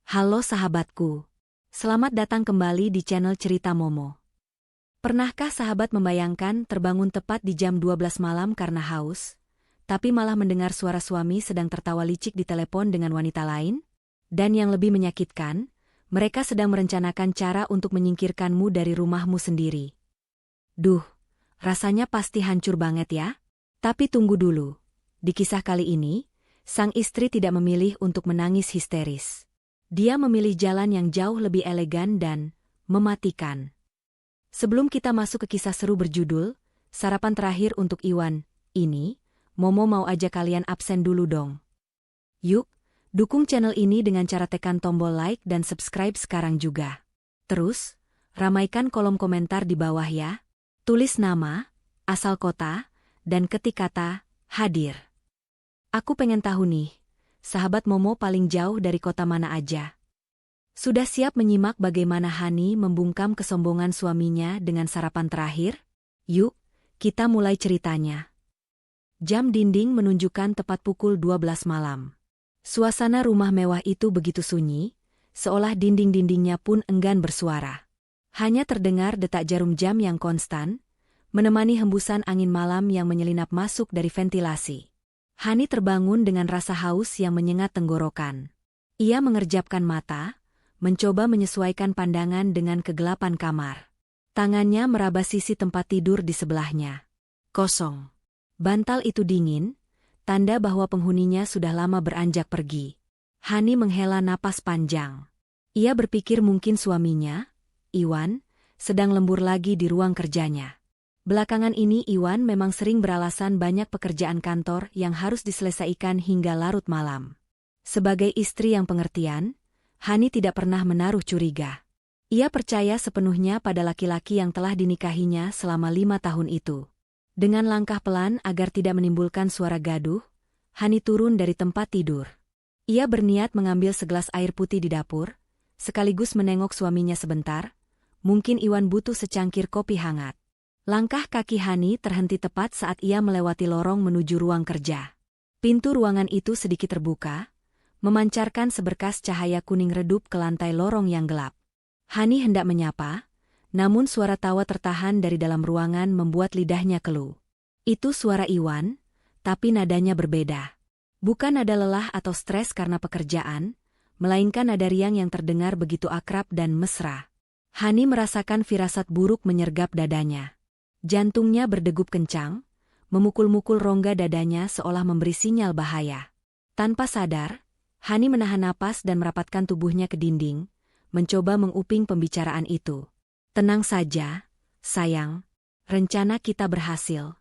Halo sahabatku. Selamat datang kembali di channel Cerita Momo. Pernahkah sahabat membayangkan terbangun tepat di jam 12 malam karena haus, tapi malah mendengar suara suami sedang tertawa licik di telepon dengan wanita lain? Dan yang lebih menyakitkan, mereka sedang merencanakan cara untuk menyingkirkanmu dari rumahmu sendiri. Duh, rasanya pasti hancur banget ya? Tapi tunggu dulu. Di kisah kali ini, sang istri tidak memilih untuk menangis histeris. Dia memilih jalan yang jauh lebih elegan dan mematikan. Sebelum kita masuk ke kisah seru berjudul, Sarapan Terakhir untuk Iwan, ini, Momo mau ajak kalian absen dulu dong. Yuk, dukung channel ini dengan cara tekan tombol like dan subscribe sekarang juga. Terus, ramaikan kolom komentar di bawah ya. Tulis nama, asal kota, dan ketik kata, hadir. Aku pengen tahu nih, sahabat Momo paling jauh dari kota mana aja? Sudah siap menyimak bagaimana Hani membungkam kesombongan suaminya dengan sarapan terakhir? Yuk, kita mulai ceritanya. Jam dinding menunjukkan tepat pukul 12 malam. Suasana rumah mewah itu begitu sunyi, seolah dinding-dindingnya pun enggan bersuara. Hanya terdengar detak jarum jam yang konstan, menemani hembusan angin malam yang menyelinap masuk dari ventilasi. Hani terbangun dengan rasa haus yang menyengat tenggorokan. Ia mengerjapkan mata, mencoba menyesuaikan pandangan dengan kegelapan kamar. Tangannya meraba sisi tempat tidur di sebelahnya. Kosong. Bantal itu dingin, tanda bahwa penghuninya sudah lama beranjak pergi. Hani menghela napas panjang. Ia berpikir mungkin suaminya, Iwan, sedang lembur lagi di ruang kerjanya. Belakangan ini Iwan memang sering beralasan banyak pekerjaan kantor yang harus diselesaikan hingga larut malam. Sebagai istri yang pengertian, Hani tidak pernah menaruh curiga. Ia percaya sepenuhnya pada laki-laki yang telah dinikahinya selama 5 tahun itu. Dengan langkah pelan agar tidak menimbulkan suara gaduh, Hani turun dari tempat tidur. Ia berniat mengambil segelas air putih di dapur, sekaligus menengok suaminya sebentar, mungkin Iwan butuh secangkir kopi hangat. Langkah kaki Hani terhenti tepat saat ia melewati lorong menuju ruang kerja. Pintu ruangan itu sedikit terbuka, memancarkan seberkas cahaya kuning redup ke lantai lorong yang gelap. Hani hendak menyapa, namun suara tawa tertahan dari dalam ruangan membuat lidahnya keluh. Itu suara Iwan, tapi nadanya berbeda. Bukan nada lelah atau stres karena pekerjaan, melainkan nada riang yang terdengar begitu akrab dan mesra. Hani merasakan firasat buruk menyergap dadanya. Jantungnya berdegup kencang, memukul-mukul rongga dadanya seolah memberi sinyal bahaya. Tanpa sadar, Hani menahan napas dan merapatkan tubuhnya ke dinding, mencoba menguping pembicaraan itu. Tenang saja, sayang, rencana kita berhasil.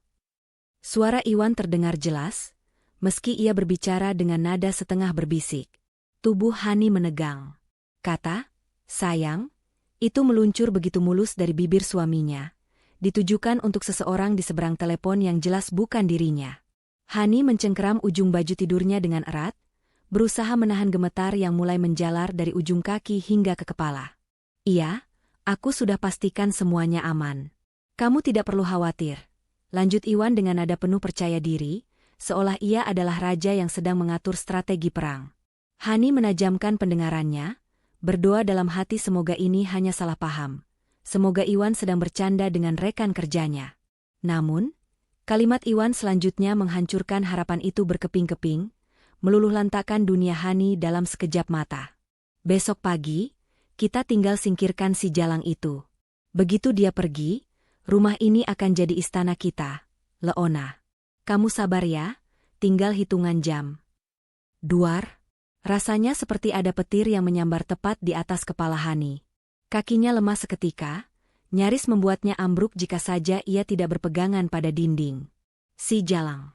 Suara Iwan terdengar jelas, meski ia berbicara dengan nada setengah berbisik. Tubuh Hani menegang. Kata, sayang, itu meluncur begitu mulus dari bibir suaminya. Ditujukan untuk seseorang di seberang telepon yang jelas bukan dirinya. Hani mencengkeram ujung baju tidurnya dengan erat, berusaha menahan gemetar yang mulai menjalar dari ujung kaki hingga ke kepala. Iya, aku sudah pastikan semuanya aman. Kamu tidak perlu khawatir, lanjut Iwan dengan nada penuh percaya diri, seolah ia adalah raja yang sedang mengatur strategi perang. Hani menajamkan pendengarannya, berdoa dalam hati semoga ini hanya salah paham. Semoga Iwan sedang bercanda dengan rekan kerjanya. Namun, kalimat Iwan selanjutnya menghancurkan harapan itu berkeping-keping, meluluhlantakkan dunia Hani dalam sekejap mata. Besok pagi, kita tinggal singkirkan si jalang itu. Begitu dia pergi, rumah ini akan jadi istana kita, Leona. Kamu sabar ya, tinggal hitungan jam. Duar, rasanya seperti ada petir yang menyambar tepat di atas kepala Hani. Kakinya lemah seketika, nyaris membuatnya ambruk jika saja ia tidak berpegangan pada dinding. Si jalang.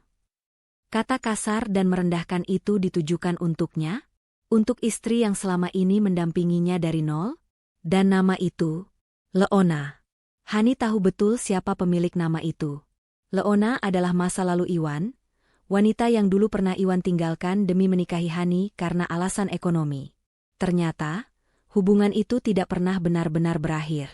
Kata kasar dan merendahkan itu ditujukan untuknya, untuk istri yang selama ini mendampinginya dari nol, dan nama itu, Leona. Hani tahu betul siapa pemilik nama itu. Leona adalah masa lalu Iwan, wanita yang dulu pernah Iwan tinggalkan demi menikahi Hani karena alasan ekonomi. Ternyata, hubungan itu tidak pernah benar-benar berakhir.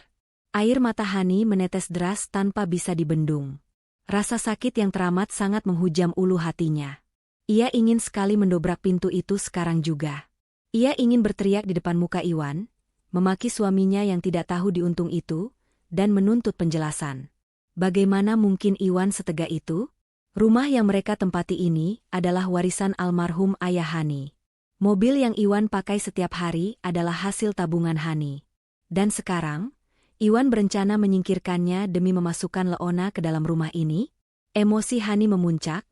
Air mata Hani menetes deras tanpa bisa dibendung. Rasa sakit yang teramat sangat menghujam ulu hatinya. Ia ingin sekali mendobrak pintu itu sekarang juga. Ia ingin berteriak di depan muka Iwan, memaki suaminya yang tidak tahu diuntung itu, dan menuntut penjelasan. Bagaimana mungkin Iwan setega itu? Rumah yang mereka tempati ini adalah warisan almarhum ayah Hani. Mobil yang Iwan pakai setiap hari adalah hasil tabungan Hani. Dan sekarang, Iwan berencana menyingkirkannya demi memasukkan Leona ke dalam rumah ini? Emosi Hani memuncak,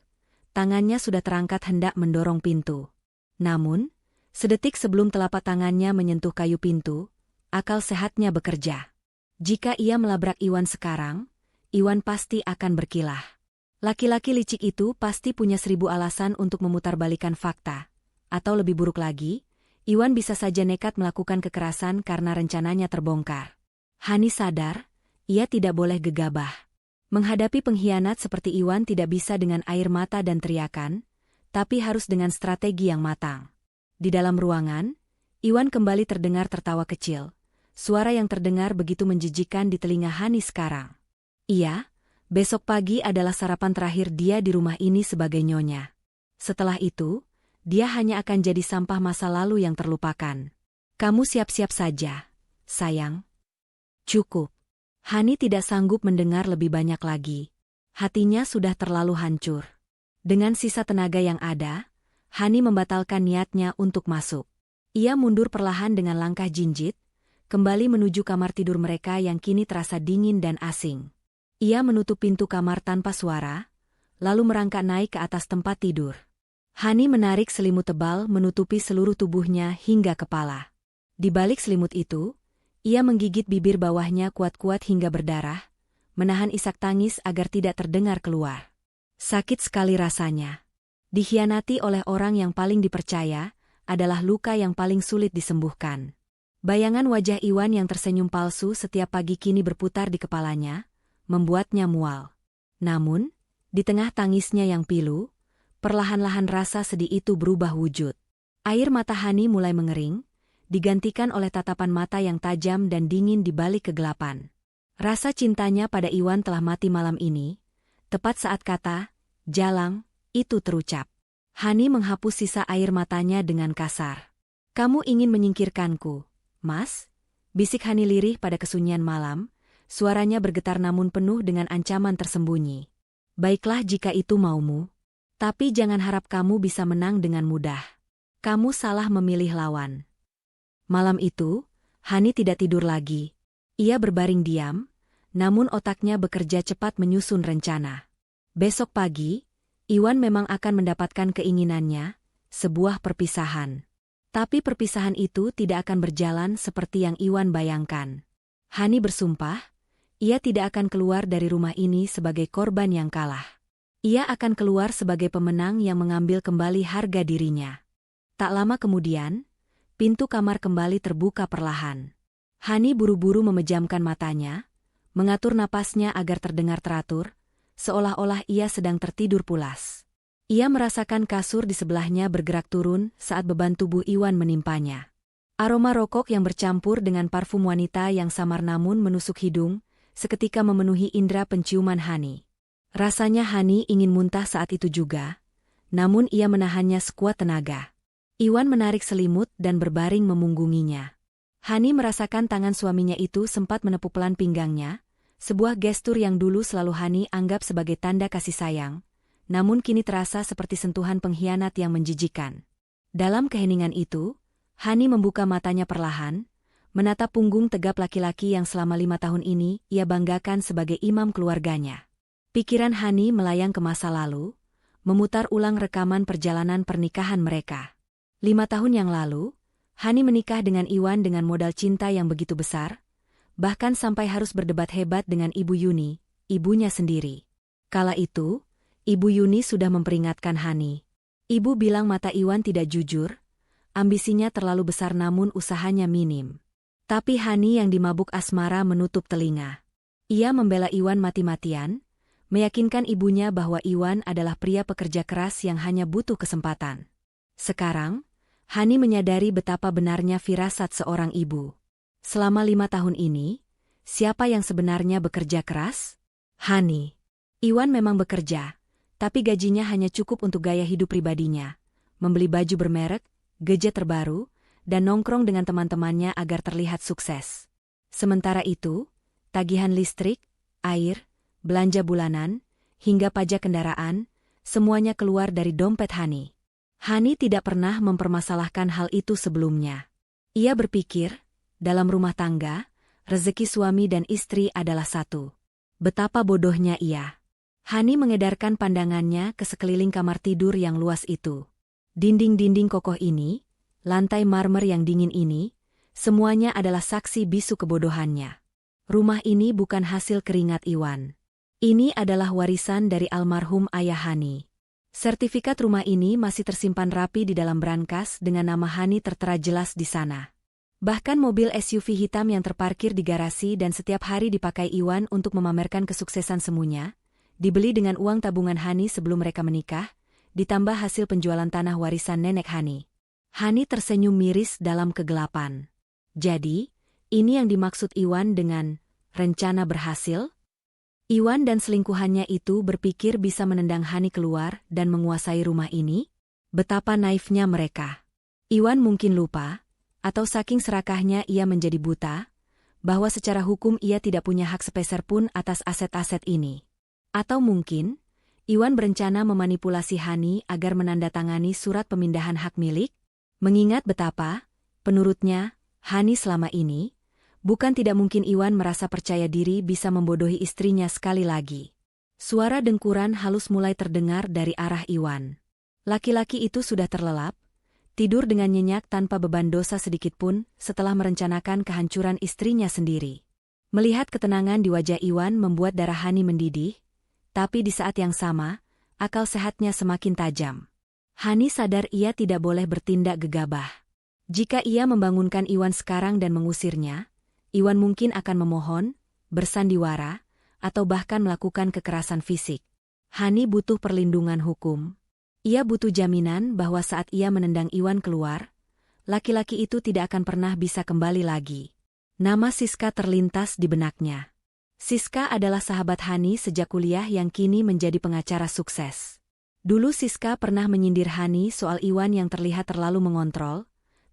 tangannya sudah terangkat hendak mendorong pintu. Namun, sedetik sebelum telapak tangannya menyentuh kayu pintu, akal sehatnya bekerja. Jika ia melabrak Iwan sekarang, Iwan pasti akan berkilah. Laki-laki licik itu pasti punya 1000 alasan untuk memutarbalikan fakta. Atau lebih buruk lagi, Iwan bisa saja nekat melakukan kekerasan karena rencananya terbongkar. Hani sadar, ia tidak boleh gegabah. Menghadapi pengkhianat seperti Iwan tidak bisa dengan air mata dan teriakan, tapi harus dengan strategi yang matang. Di dalam ruangan, Iwan kembali terdengar tertawa kecil. Suara yang terdengar begitu menjijikkan di telinga Hani sekarang. Iya, besok pagi adalah sarapan terakhir dia di rumah ini sebagai nyonya. Setelah itu, dia hanya akan jadi sampah masa lalu yang terlupakan. Kamu siap-siap saja, sayang. Cukup. Hani tidak sanggup mendengar lebih banyak lagi. Hatinya sudah terlalu hancur. Dengan sisa tenaga yang ada, Hani membatalkan niatnya untuk masuk. Ia mundur perlahan dengan langkah jinjit, kembali menuju kamar tidur mereka yang kini terasa dingin dan asing. Ia menutup pintu kamar tanpa suara, lalu merangkak naik ke atas tempat tidur. Hani menarik selimut tebal menutupi seluruh tubuhnya hingga kepala. Di balik selimut itu, ia menggigit bibir bawahnya kuat-kuat hingga berdarah, menahan isak tangis agar tidak terdengar keluar. Sakit sekali rasanya. Dikhianati oleh orang yang paling dipercaya adalah luka yang paling sulit disembuhkan. Bayangan wajah Iwan yang tersenyum palsu setiap pagi kini berputar di kepalanya, membuatnya mual. Namun, di tengah tangisnya yang pilu, perlahan-lahan rasa sedih itu berubah wujud. Air mata Hani mulai mengering, digantikan oleh tatapan mata yang tajam dan dingin di balik kegelapan. Rasa cintanya pada Iwan telah mati malam ini, tepat saat kata, "Jalang," itu terucap. Hani menghapus sisa air matanya dengan kasar. "Kamu ingin menyingkirkanku, Mas?" Bisik Hani lirih pada kesunyian malam, suaranya bergetar namun penuh dengan ancaman tersembunyi. "Baiklah jika itu maumu. Tapi jangan harap kamu bisa menang dengan mudah. Kamu salah memilih lawan." Malam itu, Hani tidak tidur lagi. Ia berbaring diam, namun otaknya bekerja cepat menyusun rencana. Besok pagi, Iwan memang akan mendapatkan keinginannya, sebuah perpisahan. Tapi perpisahan itu tidak akan berjalan seperti yang Iwan bayangkan. Hani bersumpah, ia tidak akan keluar dari rumah ini sebagai korban yang kalah. Ia akan keluar sebagai pemenang yang mengambil kembali harga dirinya. Tak lama kemudian, pintu kamar kembali terbuka perlahan. Hani buru-buru memejamkan matanya, mengatur napasnya agar terdengar teratur, seolah-olah ia sedang tertidur pulas. Ia merasakan kasur di sebelahnya bergerak turun saat beban tubuh Iwan menimpanya. Aroma rokok yang bercampur dengan parfum wanita yang samar namun menusuk hidung, seketika memenuhi indera penciuman Hani. Rasanya Hani ingin muntah saat itu juga, namun ia menahannya sekuat tenaga. Iwan menarik selimut dan berbaring memunggunginya. Hani merasakan tangan suaminya itu sempat menepuk pelan pinggangnya, sebuah gestur yang dulu selalu Hani anggap sebagai tanda kasih sayang, namun kini terasa seperti sentuhan pengkhianat yang menjijikan. Dalam keheningan itu, Hani membuka matanya perlahan, menatap punggung tegap laki-laki yang selama 5 tahun ini ia banggakan sebagai imam keluarganya. Pikiran Hani melayang ke masa lalu, memutar ulang rekaman perjalanan pernikahan mereka. 5 tahun yang lalu, Hani menikah dengan Iwan dengan modal cinta yang begitu besar, bahkan sampai harus berdebat hebat dengan Ibu Yuni, ibunya sendiri. Kala itu, Ibu Yuni sudah memperingatkan Hani. Ibu bilang mata Iwan tidak jujur, ambisinya terlalu besar namun usahanya minim. Tapi Hani yang dimabuk asmara menutup telinga. Ia membela Iwan mati-matian, meyakinkan ibunya bahwa Iwan adalah pria pekerja keras yang hanya butuh kesempatan. Sekarang, Hani menyadari betapa benarnya firasat seorang ibu. Selama 5 tahun ini, siapa yang sebenarnya bekerja keras? Hani. Iwan memang bekerja, tapi gajinya hanya cukup untuk gaya hidup pribadinya, membeli baju bermerek, gadget terbaru, dan nongkrong dengan teman-temannya agar terlihat sukses. Sementara itu, tagihan listrik, air, belanja bulanan, hingga pajak kendaraan, semuanya keluar dari dompet Hani. Hani tidak pernah mempermasalahkan hal itu sebelumnya. Ia berpikir, dalam rumah tangga, rezeki suami dan istri adalah satu. Betapa bodohnya ia. Hani mengedarkan pandangannya ke sekeliling kamar tidur yang luas itu. Dinding-dinding kokoh ini, lantai marmer yang dingin ini, semuanya adalah saksi bisu kebodohannya. Rumah ini bukan hasil keringat Iwan. Ini adalah warisan dari almarhum ayah Hani. Sertifikat rumah ini masih tersimpan rapi di dalam brankas dengan nama Hani tertera jelas di sana. Bahkan mobil SUV hitam yang terparkir di garasi dan setiap hari dipakai Iwan untuk memamerkan kesuksesan semuanya, dibeli dengan uang tabungan Hani sebelum mereka menikah, ditambah hasil penjualan tanah warisan nenek Hani. Hani tersenyum miris dalam kegelapan. Jadi, ini yang dimaksud Iwan dengan rencana berhasil? Iwan dan selingkuhannya itu berpikir bisa menendang Hani keluar dan menguasai rumah ini? Betapa naifnya mereka. Iwan mungkin lupa, atau saking serakahnya ia menjadi buta, bahwa secara hukum ia tidak punya hak sepeser pun atas aset-aset ini. Atau mungkin, Iwan berencana memanipulasi Hani agar menandatangani surat pemindahan hak milik, mengingat betapa, menurutnya, Hani selama ini, bukan tidak mungkin Iwan merasa percaya diri bisa membodohi istrinya sekali lagi. Suara dengkuran halus mulai terdengar dari arah Iwan. Laki-laki itu sudah terlelap, tidur dengan nyenyak tanpa beban dosa sedikitpun setelah merencanakan kehancuran istrinya sendiri. Melihat ketenangan di wajah Iwan membuat darah Hani mendidih, tapi di saat yang sama, akal sehatnya semakin tajam. Hani sadar ia tidak boleh bertindak gegabah. Jika ia membangunkan Iwan sekarang dan mengusirnya, Iwan mungkin akan memohon, bersandiwara, atau bahkan melakukan kekerasan fisik. Hani butuh perlindungan hukum. Ia butuh jaminan bahwa saat ia menendang Iwan keluar, laki-laki itu tidak akan pernah bisa kembali lagi. Nama Siska terlintas di benaknya. Siska adalah sahabat Hani sejak kuliah yang kini menjadi pengacara sukses. Dulu Siska pernah menyindir Hani soal Iwan yang terlihat terlalu mengontrol,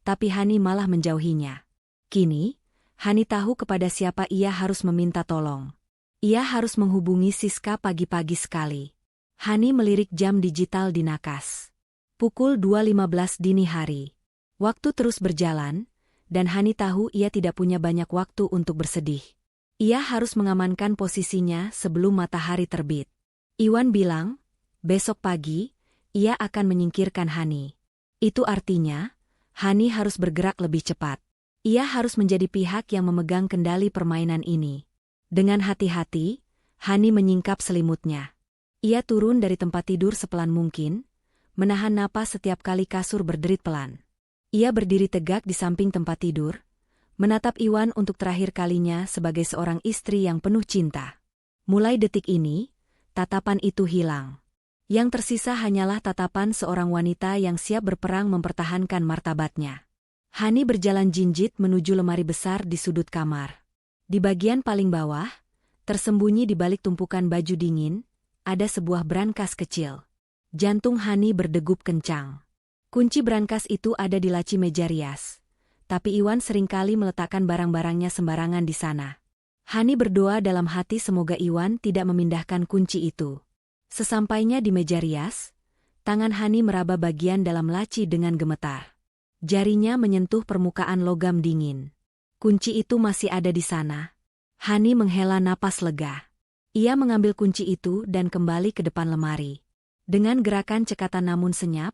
tapi Hani malah menjauhinya. Kini, Hani tahu kepada siapa ia harus meminta tolong. Ia harus menghubungi Siska pagi-pagi sekali. Hani melirik jam digital di nakas. Pukul 2.15 dini hari. Waktu terus berjalan, dan Hani tahu ia tidak punya banyak waktu untuk bersedih. Ia harus mengamankan posisinya sebelum matahari terbit. Iwan bilang, besok pagi, ia akan menyingkirkan Hani. Itu artinya, Hani harus bergerak lebih cepat. Ia harus menjadi pihak yang memegang kendali permainan ini. Dengan hati-hati, Hani menyingkap selimutnya. Ia turun dari tempat tidur sepelan mungkin, menahan napas setiap kali kasur berderit pelan. Ia berdiri tegak di samping tempat tidur, menatap Iwan untuk terakhir kalinya sebagai seorang istri yang penuh cinta. Mulai detik ini, tatapan itu hilang. Yang tersisa hanyalah tatapan seorang wanita yang siap berperang mempertahankan martabatnya. Hani berjalan jinjit menuju lemari besar di sudut kamar. Di bagian paling bawah, tersembunyi di balik tumpukan baju dingin, ada sebuah brankas kecil. Jantung Hani berdegup kencang. Kunci brankas itu ada di laci meja rias. Tapi Iwan seringkali meletakkan barang-barangnya sembarangan di sana. Hani berdoa dalam hati semoga Iwan tidak memindahkan kunci itu. Sesampainya di meja rias, tangan Hani meraba bagian dalam laci dengan gemetar. Jarinya menyentuh permukaan logam dingin. Kunci itu masih ada di sana. Hani menghela napas lega. Ia mengambil kunci itu dan kembali ke depan lemari. Dengan gerakan cekatan namun senyap,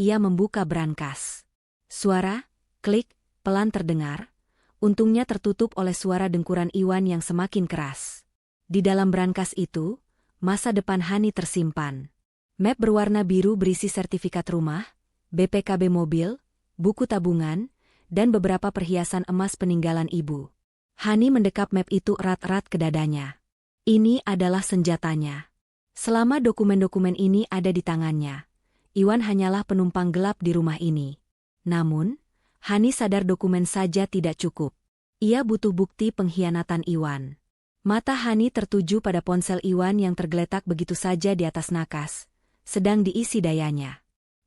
ia membuka brankas. Suara, klik, pelan terdengar. Untungnya tertutup oleh suara dengkuran Iwan yang semakin keras. Di dalam brankas itu, masa depan Hani tersimpan. Map berwarna biru berisi sertifikat rumah, BPKB mobil, buku tabungan, dan beberapa perhiasan emas peninggalan ibu. Hani mendekap map itu erat-erat ke dadanya. Ini adalah senjatanya. Selama dokumen-dokumen ini ada di tangannya, Iwan hanyalah penumpang gelap di rumah ini. Namun, Hani sadar dokumen saja tidak cukup. Ia butuh bukti pengkhianatan Iwan. Mata Hani tertuju pada ponsel Iwan yang tergeletak begitu saja di atas nakas, sedang diisi dayanya.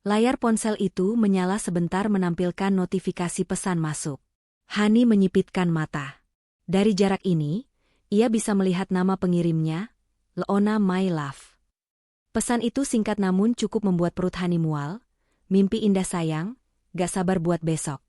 Layar ponsel itu menyala sebentar menampilkan notifikasi pesan masuk. Hani menyipitkan mata. Dari jarak ini, ia bisa melihat nama pengirimnya, Leona My Love. Pesan itu singkat namun cukup membuat perut Hani mual. Mimpi indah sayang, gak sabar buat besok.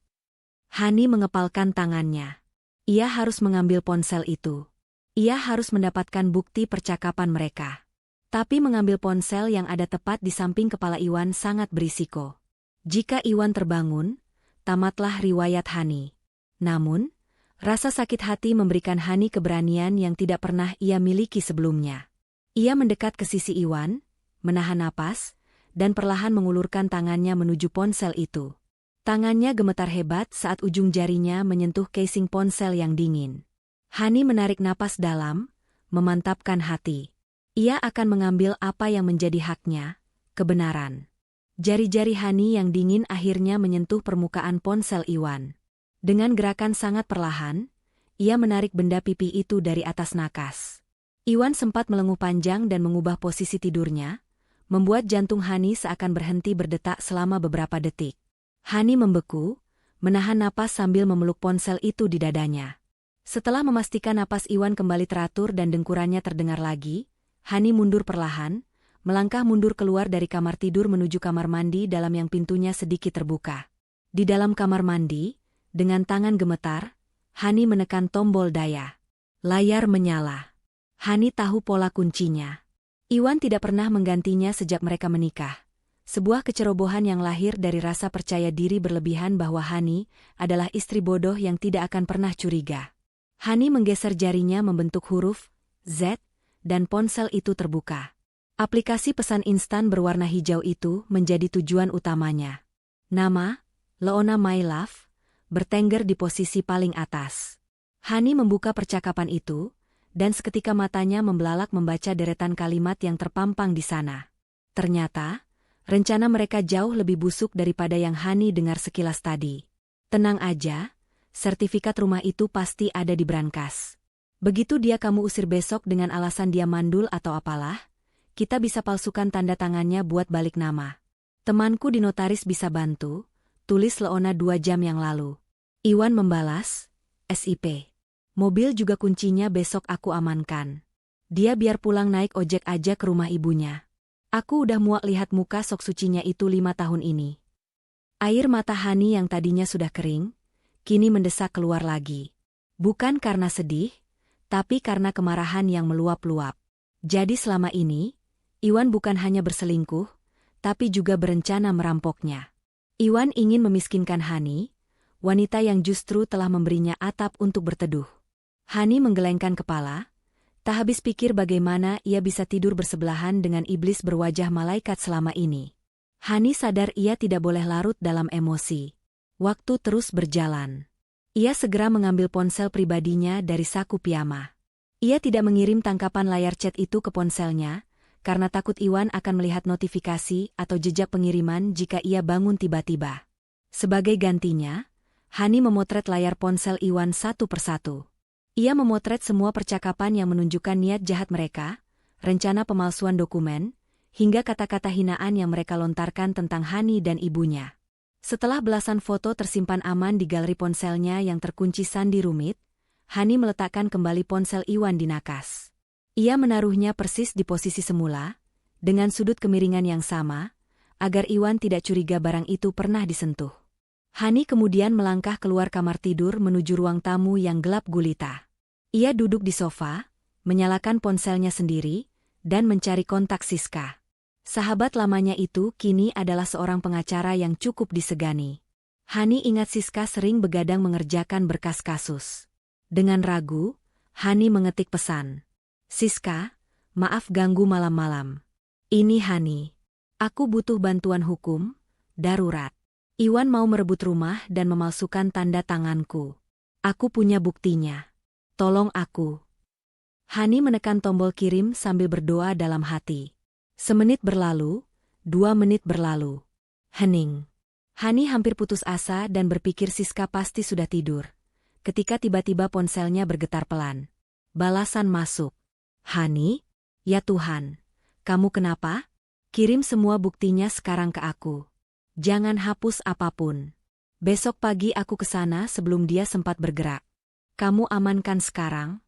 Hani mengepalkan tangannya. Ia harus mengambil ponsel itu. Ia harus mendapatkan bukti percakapan mereka. Tapi mengambil ponsel yang ada tepat di samping kepala Iwan sangat berisiko. Jika Iwan terbangun, tamatlah riwayat Hani. Namun, rasa sakit hati memberikan Hani keberanian yang tidak pernah ia miliki sebelumnya. Ia mendekat ke sisi Iwan, menahan napas, dan perlahan mengulurkan tangannya menuju ponsel itu. Tangannya gemetar hebat saat ujung jarinya menyentuh casing ponsel yang dingin. Hani menarik napas dalam, memantapkan hati. Ia akan mengambil apa yang menjadi haknya, kebenaran. Jari-jari Hani yang dingin akhirnya menyentuh permukaan ponsel Iwan. Dengan gerakan sangat perlahan, ia menarik benda pipi itu dari atas nakas. Iwan sempat melenguh panjang dan mengubah posisi tidurnya, membuat jantung Hani seakan berhenti berdetak selama beberapa detik. Hani membeku, menahan napas sambil memeluk ponsel itu di dadanya. Setelah memastikan napas Iwan kembali teratur dan dengkurannya terdengar lagi, Hani mundur perlahan, melangkah mundur keluar dari kamar tidur menuju kamar mandi dalam yang pintunya sedikit terbuka. Di dalam kamar mandi, dengan tangan gemetar, Hani menekan tombol daya. Layar menyala. Hani tahu pola kuncinya. Iwan tidak pernah menggantinya sejak mereka menikah. Sebuah kecerobohan yang lahir dari rasa percaya diri berlebihan bahwa Hani adalah istri bodoh yang tidak akan pernah curiga. Hani menggeser jarinya membentuk huruf Z, dan ponsel itu terbuka. Aplikasi pesan instan berwarna hijau itu menjadi tujuan utamanya. Nama, Leona My Love, bertengger di posisi paling atas. Hani membuka percakapan itu, dan seketika matanya membelalak membaca deretan kalimat yang terpampang di sana. Ternyata, rencana mereka jauh lebih busuk daripada yang Hani dengar sekilas tadi. Tenang aja, sertifikat rumah itu pasti ada di brankas. Begitu dia kamu usir besok dengan alasan dia mandul atau apalah, kita bisa palsukan tanda tangannya buat balik nama. Temanku di notaris bisa bantu, tulis Leona 2 jam yang lalu. Iwan membalas, SIP. Mobil juga kuncinya besok aku amankan. Dia biar pulang naik ojek aja ke rumah ibunya. Aku udah muak lihat muka sok sucinya itu 5 tahun ini. Air mata Hani yang tadinya sudah kering, kini mendesak keluar lagi. Bukan karena sedih, tapi karena kemarahan yang meluap-luap. Jadi selama ini, Iwan bukan hanya berselingkuh, tapi juga berencana merampoknya. Iwan ingin memiskinkan Hani, wanita yang justru telah memberinya atap untuk berteduh. Hani menggelengkan kepala, tak habis pikir bagaimana ia bisa tidur bersebelahan dengan iblis berwajah malaikat selama ini. Hani sadar ia tidak boleh larut dalam emosi. Waktu terus berjalan. Ia segera mengambil ponsel pribadinya dari saku piyama. Ia tidak mengirim tangkapan layar chat itu ke ponselnya, karena takut Iwan akan melihat notifikasi atau jejak pengiriman jika ia bangun tiba-tiba. Sebagai gantinya, Hani memotret layar ponsel Iwan satu persatu. Ia memotret semua percakapan yang menunjukkan niat jahat mereka, rencana pemalsuan dokumen, hingga kata-kata hinaan yang mereka lontarkan tentang Hani dan ibunya. Setelah belasan foto tersimpan aman di galeri ponselnya yang terkunci sandi rumit, Hani meletakkan kembali ponsel Iwan di nakas. Ia menaruhnya persis di posisi semula, dengan sudut kemiringan yang sama, agar Iwan tidak curiga barang itu pernah disentuh. Hani kemudian melangkah keluar kamar tidur menuju ruang tamu yang gelap gulita. Ia duduk di sofa, menyalakan ponselnya sendiri, dan mencari kontak Siska. Sahabat lamanya itu kini adalah seorang pengacara yang cukup disegani. Hani ingat Siska sering begadang mengerjakan berkas kasus. Dengan ragu, Hani mengetik pesan. Siska, maaf ganggu malam-malam. Ini Hani. Aku butuh bantuan hukum, darurat. Iwan mau merebut rumah dan memalsukan tanda tanganku. Aku punya buktinya. Tolong aku. Hani menekan tombol kirim sambil berdoa dalam hati. Semenit berlalu, 2 menit berlalu. Hening. Hani hampir putus asa dan berpikir Siska pasti sudah tidur. Ketika tiba-tiba ponselnya bergetar pelan. Balasan masuk. Hani? Ya Tuhan. Kamu kenapa? Kirim semua buktinya sekarang ke aku. Jangan hapus apapun. Besok pagi aku ke sana sebelum dia sempat bergerak. Kamu amankan sekarang?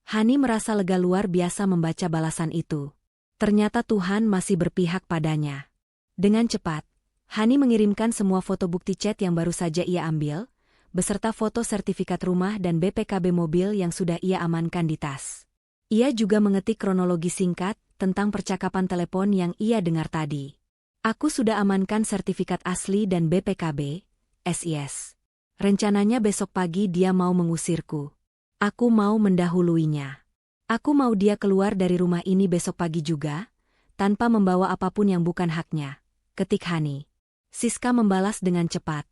Hani merasa lega luar biasa membaca balasan itu. Ternyata Tuhan masih berpihak padanya. Dengan cepat, Hani mengirimkan semua foto bukti chat yang baru saja ia ambil, beserta foto sertifikat rumah dan BPKB mobil yang sudah ia amankan di tas. Ia juga mengetik kronologi singkat tentang percakapan telepon yang ia dengar tadi. Aku sudah amankan sertifikat asli dan BPKB, SIS. Rencananya besok pagi dia mau mengusirku. Aku mau mendahuluinya. Aku mau dia keluar dari rumah ini besok pagi juga, tanpa membawa apapun yang bukan haknya, ketik Hani. Siska membalas dengan cepat.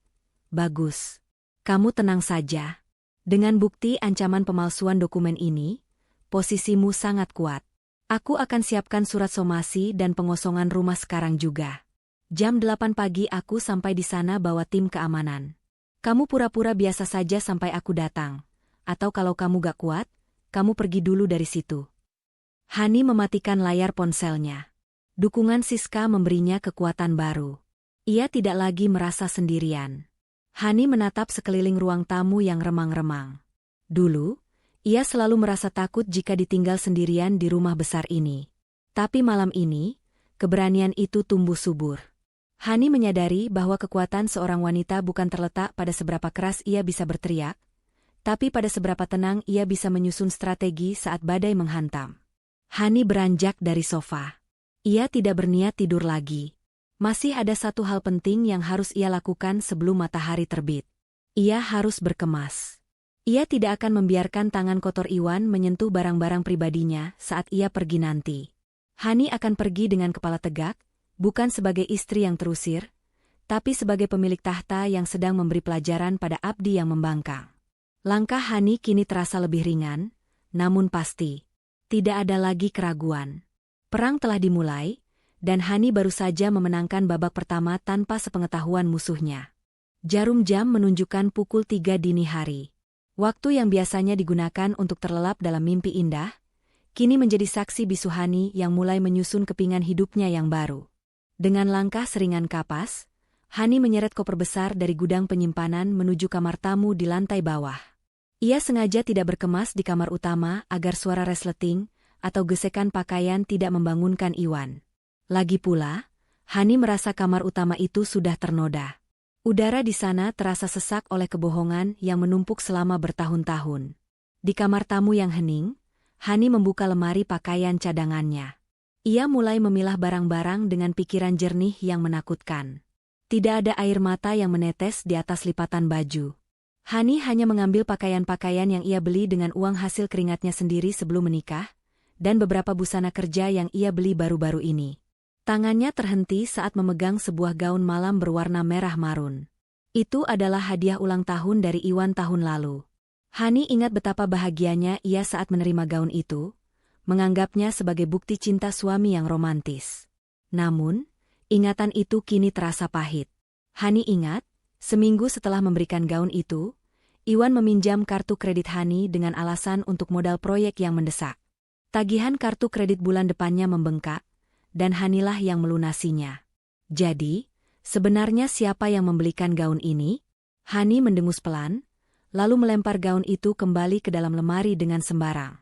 Bagus. Kamu tenang saja. Dengan bukti ancaman pemalsuan dokumen ini, posisimu sangat kuat. Aku akan siapkan surat somasi dan pengosongan rumah sekarang juga. Jam 8 pagi aku sampai di sana bawa tim keamanan. Kamu pura-pura biasa saja sampai aku datang. Atau kalau kamu gak kuat, kamu pergi dulu dari situ. Hani mematikan layar ponselnya. Dukungan Siska memberinya kekuatan baru. Ia tidak lagi merasa sendirian. Hani menatap sekeliling ruang tamu yang remang-remang. Dulu, ia selalu merasa takut jika ditinggal sendirian di rumah besar ini. Tapi malam ini, keberanian itu tumbuh subur. Hani menyadari bahwa kekuatan seorang wanita bukan terletak pada seberapa keras ia bisa berteriak, tapi pada seberapa tenang ia bisa menyusun strategi saat badai menghantam. Hani beranjak dari sofa. Ia tidak berniat tidur lagi. Masih ada satu hal penting yang harus ia lakukan sebelum matahari terbit. Ia harus berkemas. Ia tidak akan membiarkan tangan kotor Iwan menyentuh barang-barang pribadinya saat ia pergi nanti. Hani akan pergi dengan kepala tegak, bukan sebagai istri yang terusir, tapi sebagai pemilik tahta yang sedang memberi pelajaran pada abdi yang membangkang. Langkah Hani kini terasa lebih ringan, namun pasti. Tidak ada lagi keraguan. Perang telah dimulai, dan Hani baru saja memenangkan babak pertama tanpa sepengetahuan musuhnya. Jarum jam menunjukkan pukul 3 dini hari. Waktu yang biasanya digunakan untuk terlelap dalam mimpi indah, kini menjadi saksi bisu Hani yang mulai menyusun kepingan hidupnya yang baru. Dengan langkah seringan kapas, Hani menyeret koper besar dari gudang penyimpanan menuju kamar tamu di lantai bawah. Ia sengaja tidak berkemas di kamar utama agar suara resleting atau gesekan pakaian tidak membangunkan Iwan. Lagi pula, Hani merasa kamar utama itu sudah ternoda. Udara di sana terasa sesak oleh kebohongan yang menumpuk selama bertahun-tahun. Di kamar tamu yang hening, Hani membuka lemari pakaian cadangannya. Ia mulai memilah barang-barang dengan pikiran jernih yang menakutkan. Tidak ada air mata yang menetes di atas lipatan baju. Hani hanya mengambil pakaian-pakaian yang ia beli dengan uang hasil keringatnya sendiri sebelum menikah, dan beberapa busana kerja yang ia beli baru-baru ini. Tangannya terhenti saat memegang sebuah gaun malam berwarna merah marun. Itu adalah hadiah ulang tahun dari Iwan tahun lalu. Hani ingat betapa bahagianya ia saat menerima gaun itu, menganggapnya sebagai bukti cinta suami yang romantis. Namun, ingatan itu kini terasa pahit. Hani ingat, seminggu setelah memberikan gaun itu, Iwan meminjam kartu kredit Hani dengan alasan untuk modal proyek yang mendesak. Tagihan kartu kredit bulan depannya membengkak, dan Hanilah yang melunasinya. Jadi, sebenarnya siapa yang membelikan gaun ini? Hani mendengus pelan, lalu melempar gaun itu kembali ke dalam lemari dengan sembarang.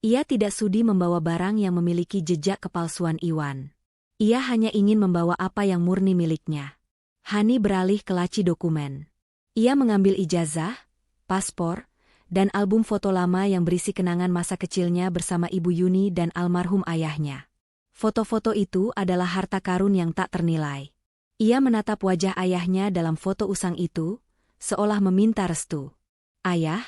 Ia tidak sudi membawa barang yang memiliki jejak kepalsuan Iwan. Ia hanya ingin membawa apa yang murni miliknya. Hani beralih ke laci dokumen. Ia mengambil ijazah, paspor, dan album foto lama yang berisi kenangan masa kecilnya bersama Ibu Yuni dan almarhum ayahnya. Foto-foto itu adalah harta karun yang tak ternilai. Ia menatap wajah ayahnya dalam foto usang itu, seolah meminta restu. Ayah,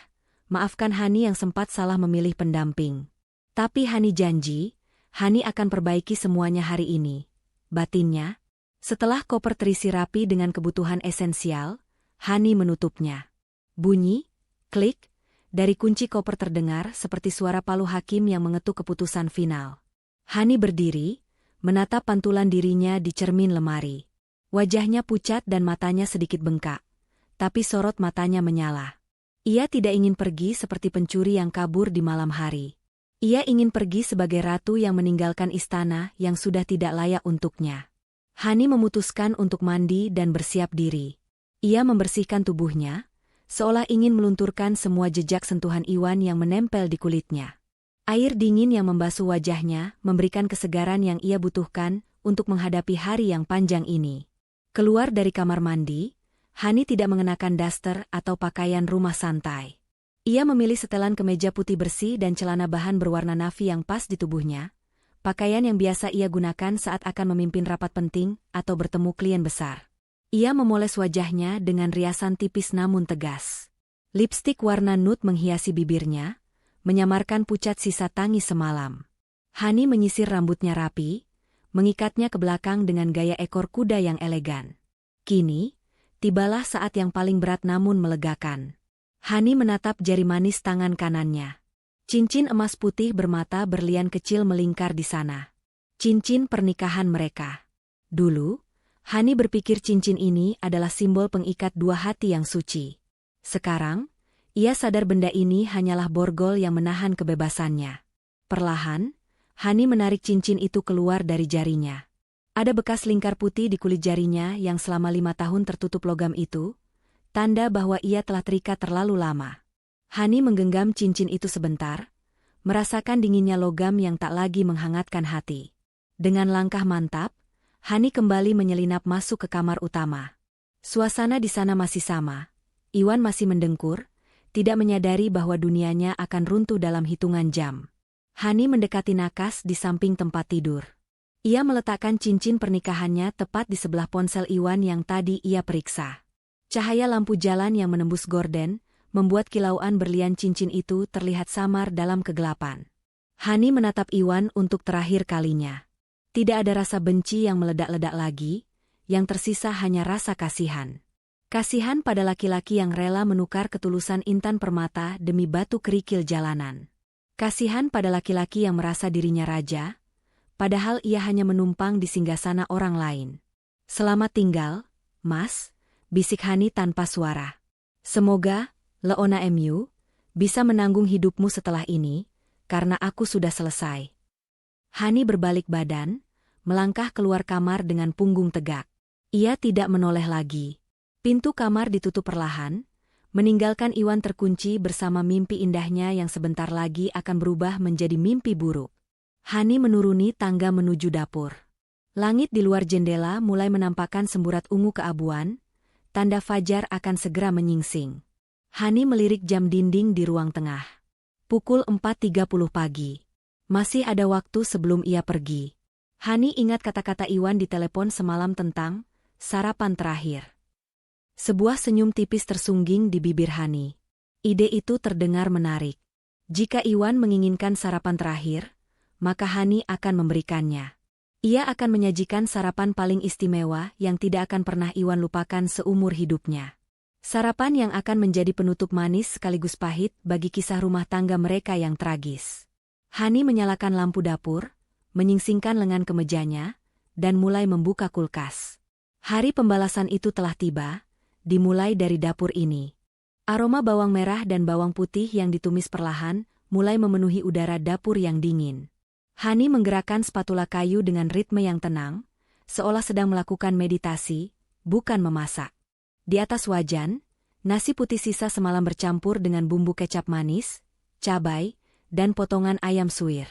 maafkan Hani yang sempat salah memilih pendamping. Tapi Hani janji, Hani akan perbaiki semuanya hari ini. Batinnya, setelah koper terisi rapi dengan kebutuhan esensial, Hani menutupnya. Bunyi, klik, dari kunci koper terdengar seperti suara palu hakim yang mengetuk keputusan final. Hani berdiri, menatap pantulan dirinya di cermin lemari. Wajahnya pucat dan matanya sedikit bengkak, tapi sorot matanya menyala. Ia tidak ingin pergi seperti pencuri yang kabur di malam hari. Ia ingin pergi sebagai ratu yang meninggalkan istana yang sudah tidak layak untuknya. Hani memutuskan untuk mandi dan bersiap diri. Ia membersihkan tubuhnya, seolah ingin melunturkan semua jejak sentuhan Iwan yang menempel di kulitnya. Air dingin yang membasuh wajahnya memberikan kesegaran yang ia butuhkan untuk menghadapi hari yang panjang ini. Keluar dari kamar mandi, Hani tidak mengenakan daster atau pakaian rumah santai. Ia memilih setelan kemeja putih bersih dan celana bahan berwarna navy yang pas di tubuhnya, pakaian yang biasa ia gunakan saat akan memimpin rapat penting atau bertemu klien besar. Ia memoles wajahnya dengan riasan tipis namun tegas. Lipstik warna nude menghiasi bibirnya, menyamarkan pucat sisa tangis semalam. Hani menyisir rambutnya rapi, mengikatnya ke belakang dengan gaya ekor kuda yang elegan. Kini, tibalah saat yang paling berat namun melegakan. Hani menatap jari manis tangan kanannya. Cincin emas putih bermata berlian kecil melingkar di sana. Cincin pernikahan mereka. Dulu, Hani berpikir cincin ini adalah simbol pengikat dua hati yang suci. Sekarang, ia sadar benda ini hanyalah borgol yang menahan kebebasannya. Perlahan, Hani menarik cincin itu keluar dari jarinya. Ada bekas lingkar putih di kulit jarinya yang selama 5 tahun tertutup logam itu, tanda bahwa ia telah terikat terlalu lama. Hani menggenggam cincin itu sebentar, merasakan dinginnya logam yang tak lagi menghangatkan hati. Dengan langkah mantap, Hani kembali menyelinap masuk ke kamar utama. Suasana di sana masih sama. Iwan masih mendengkur, tidak menyadari bahwa dunianya akan runtuh dalam hitungan jam. Hani mendekati nakas di samping tempat tidur. Ia meletakkan cincin pernikahannya tepat di sebelah ponsel Iwan yang tadi ia periksa. Cahaya lampu jalan yang menembus gorden membuat kilauan berlian cincin itu terlihat samar dalam kegelapan. Hani menatap Iwan untuk terakhir kalinya. Tidak ada rasa benci yang meledak-ledak lagi, yang tersisa hanya rasa kasihan. Kasihan pada laki-laki yang rela menukar ketulusan intan permata demi batu kerikil jalanan. Kasihan pada laki-laki yang merasa dirinya raja, padahal ia hanya menumpang di singgasana orang lain. Selamat tinggal, Mas, bisik Hani tanpa suara. Semoga Leona MU bisa menanggung hidupmu setelah ini, karena aku sudah selesai. Hani berbalik badan, melangkah keluar kamar dengan punggung tegak. Ia tidak menoleh lagi. Pintu kamar ditutup perlahan, meninggalkan Iwan terkunci bersama mimpi indahnya yang sebentar lagi akan berubah menjadi mimpi buruk. Hani menuruni tangga menuju dapur. Langit di luar jendela mulai menampakkan semburat ungu keabuan, tanda fajar akan segera menyingsing. Hani melirik jam dinding di ruang tengah. Pukul 4.30 pagi. Masih ada waktu sebelum ia pergi. Hani ingat kata-kata Iwan di telepon semalam tentang sarapan terakhir. Sebuah senyum tipis tersungging di bibir Hani. Ide itu terdengar menarik. Jika Iwan menginginkan sarapan terakhir, maka Hani akan memberikannya. Ia akan menyajikan sarapan paling istimewa yang tidak akan pernah Iwan lupakan seumur hidupnya. Sarapan yang akan menjadi penutup manis sekaligus pahit bagi kisah rumah tangga mereka yang tragis. Hani menyalakan lampu dapur, menyingsingkan lengan kemejanya, dan mulai membuka kulkas. Hari pembalasan itu telah tiba, dimulai dari dapur ini. Aroma bawang merah dan bawang putih yang ditumis perlahan, mulai memenuhi udara dapur yang dingin. Hani menggerakkan spatula kayu dengan ritme yang tenang, seolah sedang melakukan meditasi, bukan memasak. Di atas wajan, nasi putih sisa semalam bercampur dengan bumbu kecap manis, cabai, dan potongan ayam suwir.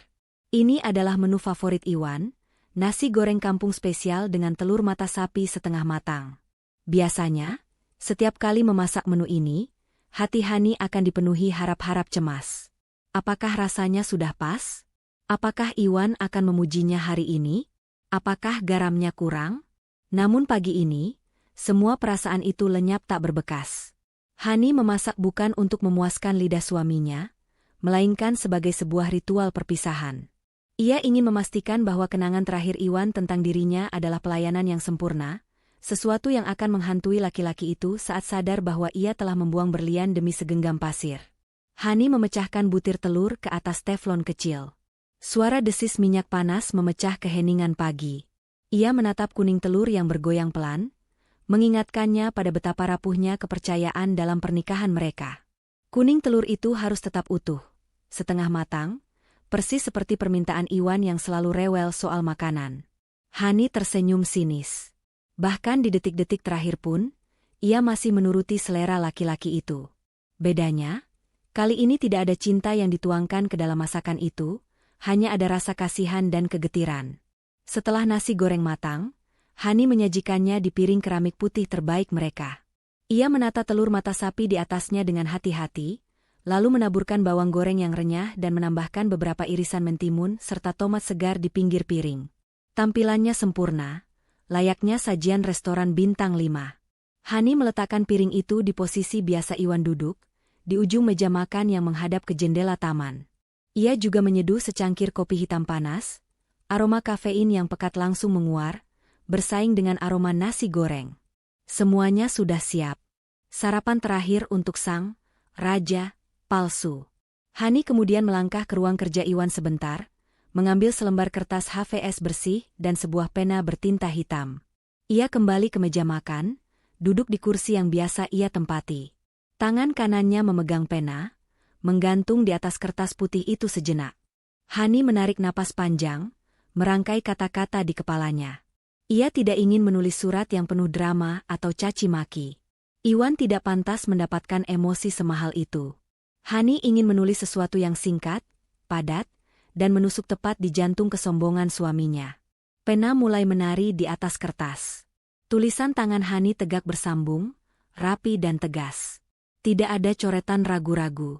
Ini adalah menu favorit Iwan, nasi goreng kampung spesial dengan telur mata sapi setengah matang. Biasanya, setiap kali memasak menu ini, hati Hani akan dipenuhi harap-harap cemas. Apakah rasanya sudah pas? Apakah Iwan akan memujinya hari ini? Apakah garamnya kurang? Namun pagi ini, semua perasaan itu lenyap tak berbekas. Hani memasak bukan untuk memuaskan lidah suaminya, melainkan sebagai sebuah ritual perpisahan. Ia ingin memastikan bahwa kenangan terakhir Iwan tentang dirinya adalah pelayanan yang sempurna, sesuatu yang akan menghantui laki-laki itu saat sadar bahwa ia telah membuang berlian demi segenggam pasir. Hani memecahkan butir telur ke atas teflon kecil. Suara desis minyak panas memecah keheningan pagi. Ia menatap kuning telur yang bergoyang pelan, mengingatkannya pada betapa rapuhnya kepercayaan dalam pernikahan mereka. Kuning telur itu harus tetap utuh, setengah matang, persis seperti permintaan Iwan yang selalu rewel soal makanan. Hani tersenyum sinis. Bahkan di detik-detik terakhir pun, ia masih menuruti selera laki-laki itu. Bedanya, kali ini tidak ada cinta yang dituangkan ke dalam masakan itu, hanya ada rasa kasihan dan kegetiran. Setelah nasi goreng matang, Hani menyajikannya di piring keramik putih terbaik mereka. Ia menata telur mata sapi di atasnya dengan hati-hati, lalu menaburkan bawang goreng yang renyah dan menambahkan beberapa irisan mentimun serta tomat segar di pinggir piring. Tampilannya sempurna, layaknya sajian restoran bintang 5. Hani meletakkan piring itu di posisi biasa Iwan duduk, di ujung meja makan yang menghadap ke jendela taman. Ia juga menyeduh secangkir kopi hitam panas, aroma kafein yang pekat langsung menguar, bersaing dengan aroma nasi goreng. Semuanya sudah siap. Sarapan terakhir untuk sang raja palsu. Hani kemudian melangkah ke ruang kerja Iwan sebentar, mengambil selembar kertas HVS bersih dan sebuah pena bertinta hitam. Ia kembali ke meja makan, duduk di kursi yang biasa ia tempati. Tangan kanannya memegang pena, menggantung di atas kertas putih itu sejenak. Hani menarik napas panjang, merangkai kata-kata di kepalanya. Ia tidak ingin menulis surat yang penuh drama atau caci maki. Iwan tidak pantas mendapatkan emosi semahal itu. Hani ingin menulis sesuatu yang singkat, padat, dan menusuk tepat di jantung kesombongan suaminya. Pena mulai menari di atas kertas. Tulisan tangan Hani tegak bersambung, rapi dan tegas. Tidak ada coretan ragu-ragu.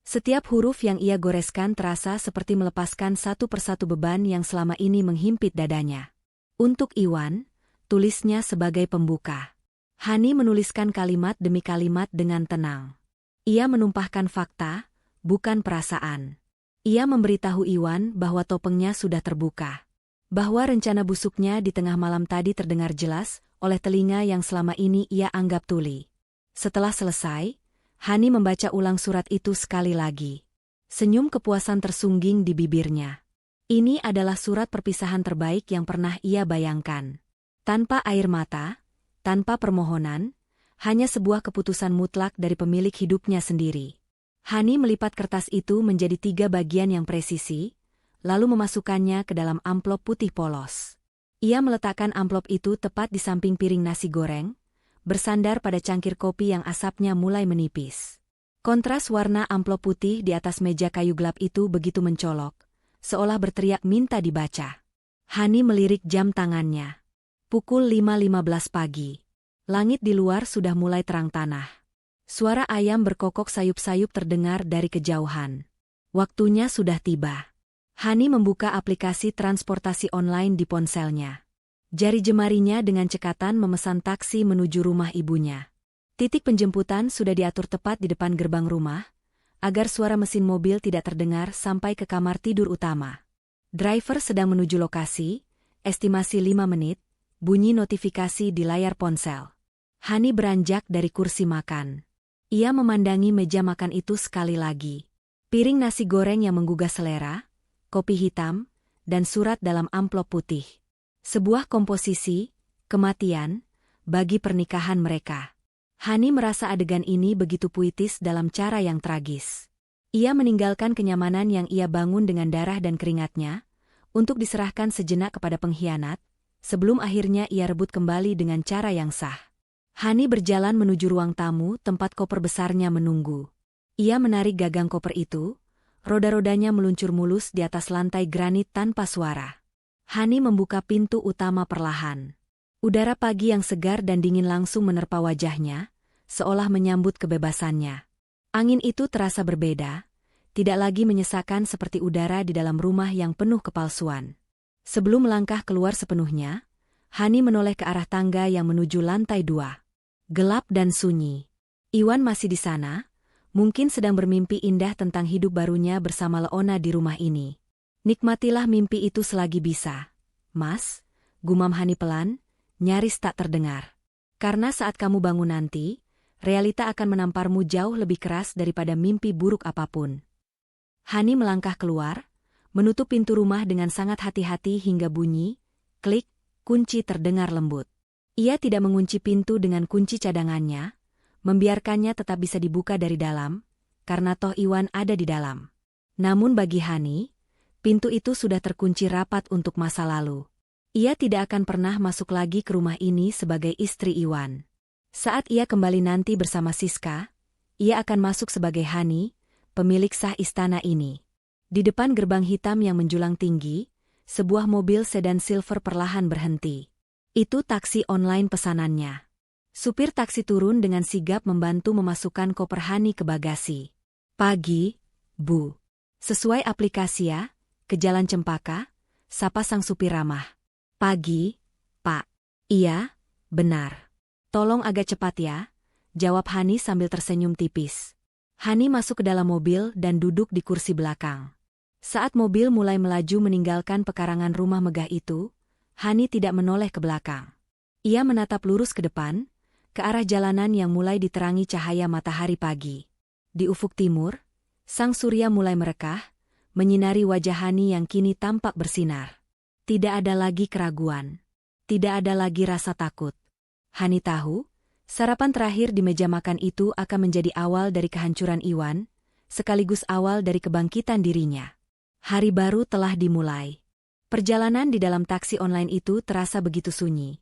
Setiap huruf yang ia goreskan terasa seperti melepaskan satu persatu beban yang selama ini menghimpit dadanya. Untuk Iwan, tulisnya sebagai pembuka. Hani menuliskan kalimat demi kalimat dengan tenang. Ia menumpahkan fakta, bukan perasaan. Ia memberitahu Iwan bahwa topengnya sudah terbuka. Bahwa rencana busuknya di tengah malam tadi terdengar jelas oleh telinga yang selama ini ia anggap tuli. Setelah selesai, Hani membaca ulang surat itu sekali lagi. Senyum kepuasan tersungging di bibirnya. Ini adalah surat perpisahan terbaik yang pernah ia bayangkan. Tanpa air mata, tanpa permohonan, hanya sebuah keputusan mutlak dari pemilik hidupnya sendiri. Hani melipat kertas itu menjadi 3 bagian yang presisi, lalu memasukkannya ke dalam amplop putih polos. Ia meletakkan amplop itu tepat di samping piring nasi goreng, bersandar pada cangkir kopi yang asapnya mulai menipis. Kontras warna amplop putih di atas meja kayu gelap itu begitu mencolok, seolah berteriak minta dibaca. Hani melirik jam tangannya. Pukul 5.15 pagi. Langit di luar sudah mulai terang tanah. Suara ayam berkokok sayup-sayup terdengar dari kejauhan. Waktunya sudah tiba. Hani membuka aplikasi transportasi online di ponselnya. Jari jemarinya dengan cekatan memesan taksi menuju rumah ibunya. Titik penjemputan sudah diatur tepat di depan gerbang rumah, agar suara mesin mobil tidak terdengar sampai ke kamar tidur utama. Driver sedang menuju lokasi, estimasi 5 menit, bunyi notifikasi di layar ponsel. Hani beranjak dari kursi makan. Ia memandangi meja makan itu sekali lagi. Piring nasi goreng yang menggugah selera, kopi hitam, dan surat dalam amplop putih. Sebuah komposisi, kematian, bagi pernikahan mereka. Hani merasa adegan ini begitu puitis dalam cara yang tragis. Ia meninggalkan kenyamanan yang ia bangun dengan darah dan keringatnya, untuk diserahkan sejenak kepada pengkhianat, sebelum akhirnya ia rebut kembali dengan cara yang sah. Hani berjalan menuju ruang tamu tempat koper besarnya menunggu. Ia menarik gagang koper itu, roda-rodanya meluncur mulus di atas lantai granit tanpa suara. Hani membuka pintu utama perlahan. Udara pagi yang segar dan dingin langsung menerpa wajahnya, seolah menyambut kebebasannya. Angin itu terasa berbeda, tidak lagi menyesakan seperti udara di dalam rumah yang penuh kepalsuan. Sebelum melangkah keluar sepenuhnya, Hani menoleh ke arah tangga yang menuju lantai 2. Gelap dan sunyi. Iwan masih di sana, mungkin sedang bermimpi indah tentang hidup barunya bersama Leona di rumah ini. Nikmatilah mimpi itu selagi bisa. Mas, gumam Hani pelan, nyaris tak terdengar. Karena saat kamu bangun nanti, realita akan menamparmu jauh lebih keras daripada mimpi buruk apapun. Hani melangkah keluar, menutup pintu rumah dengan sangat hati-hati hingga bunyi, klik, kunci terdengar lembut. Ia tidak mengunci pintu dengan kunci cadangannya, membiarkannya tetap bisa dibuka dari dalam, karena toh Iwan ada di dalam. Namun bagi Hani, pintu itu sudah terkunci rapat untuk masa lalu. Ia tidak akan pernah masuk lagi ke rumah ini sebagai istri Iwan. Saat ia kembali nanti bersama Siska, ia akan masuk sebagai Hani, pemilik sah istana ini. Di depan gerbang hitam yang menjulang tinggi, sebuah mobil sedan silver perlahan berhenti. Itu taksi online pesanannya. Supir taksi turun dengan sigap membantu memasukkan koper Hani ke bagasi. "Pagi, Bu. Sesuai aplikasi ya, ke Jalan Cempaka," sapa sang supir ramah. "Pagi, Pak." "Iya, benar. Tolong agak cepat ya," jawab Hani sambil tersenyum tipis. Hani masuk ke dalam mobil dan duduk di kursi belakang. Saat mobil mulai melaju meninggalkan pekarangan rumah megah itu, Hani tidak menoleh ke belakang. Ia menatap lurus ke depan, ke arah jalanan yang mulai diterangi cahaya matahari pagi. Di ufuk timur, sang surya mulai merekah, menyinari wajah Hani yang kini tampak bersinar. Tidak ada lagi keraguan. Tidak ada lagi rasa takut. Hani tahu, sarapan terakhir di meja makan itu akan menjadi awal dari kehancuran Iwan, sekaligus awal dari kebangkitan dirinya. Hari baru telah dimulai. Perjalanan di dalam taksi online itu terasa begitu sunyi.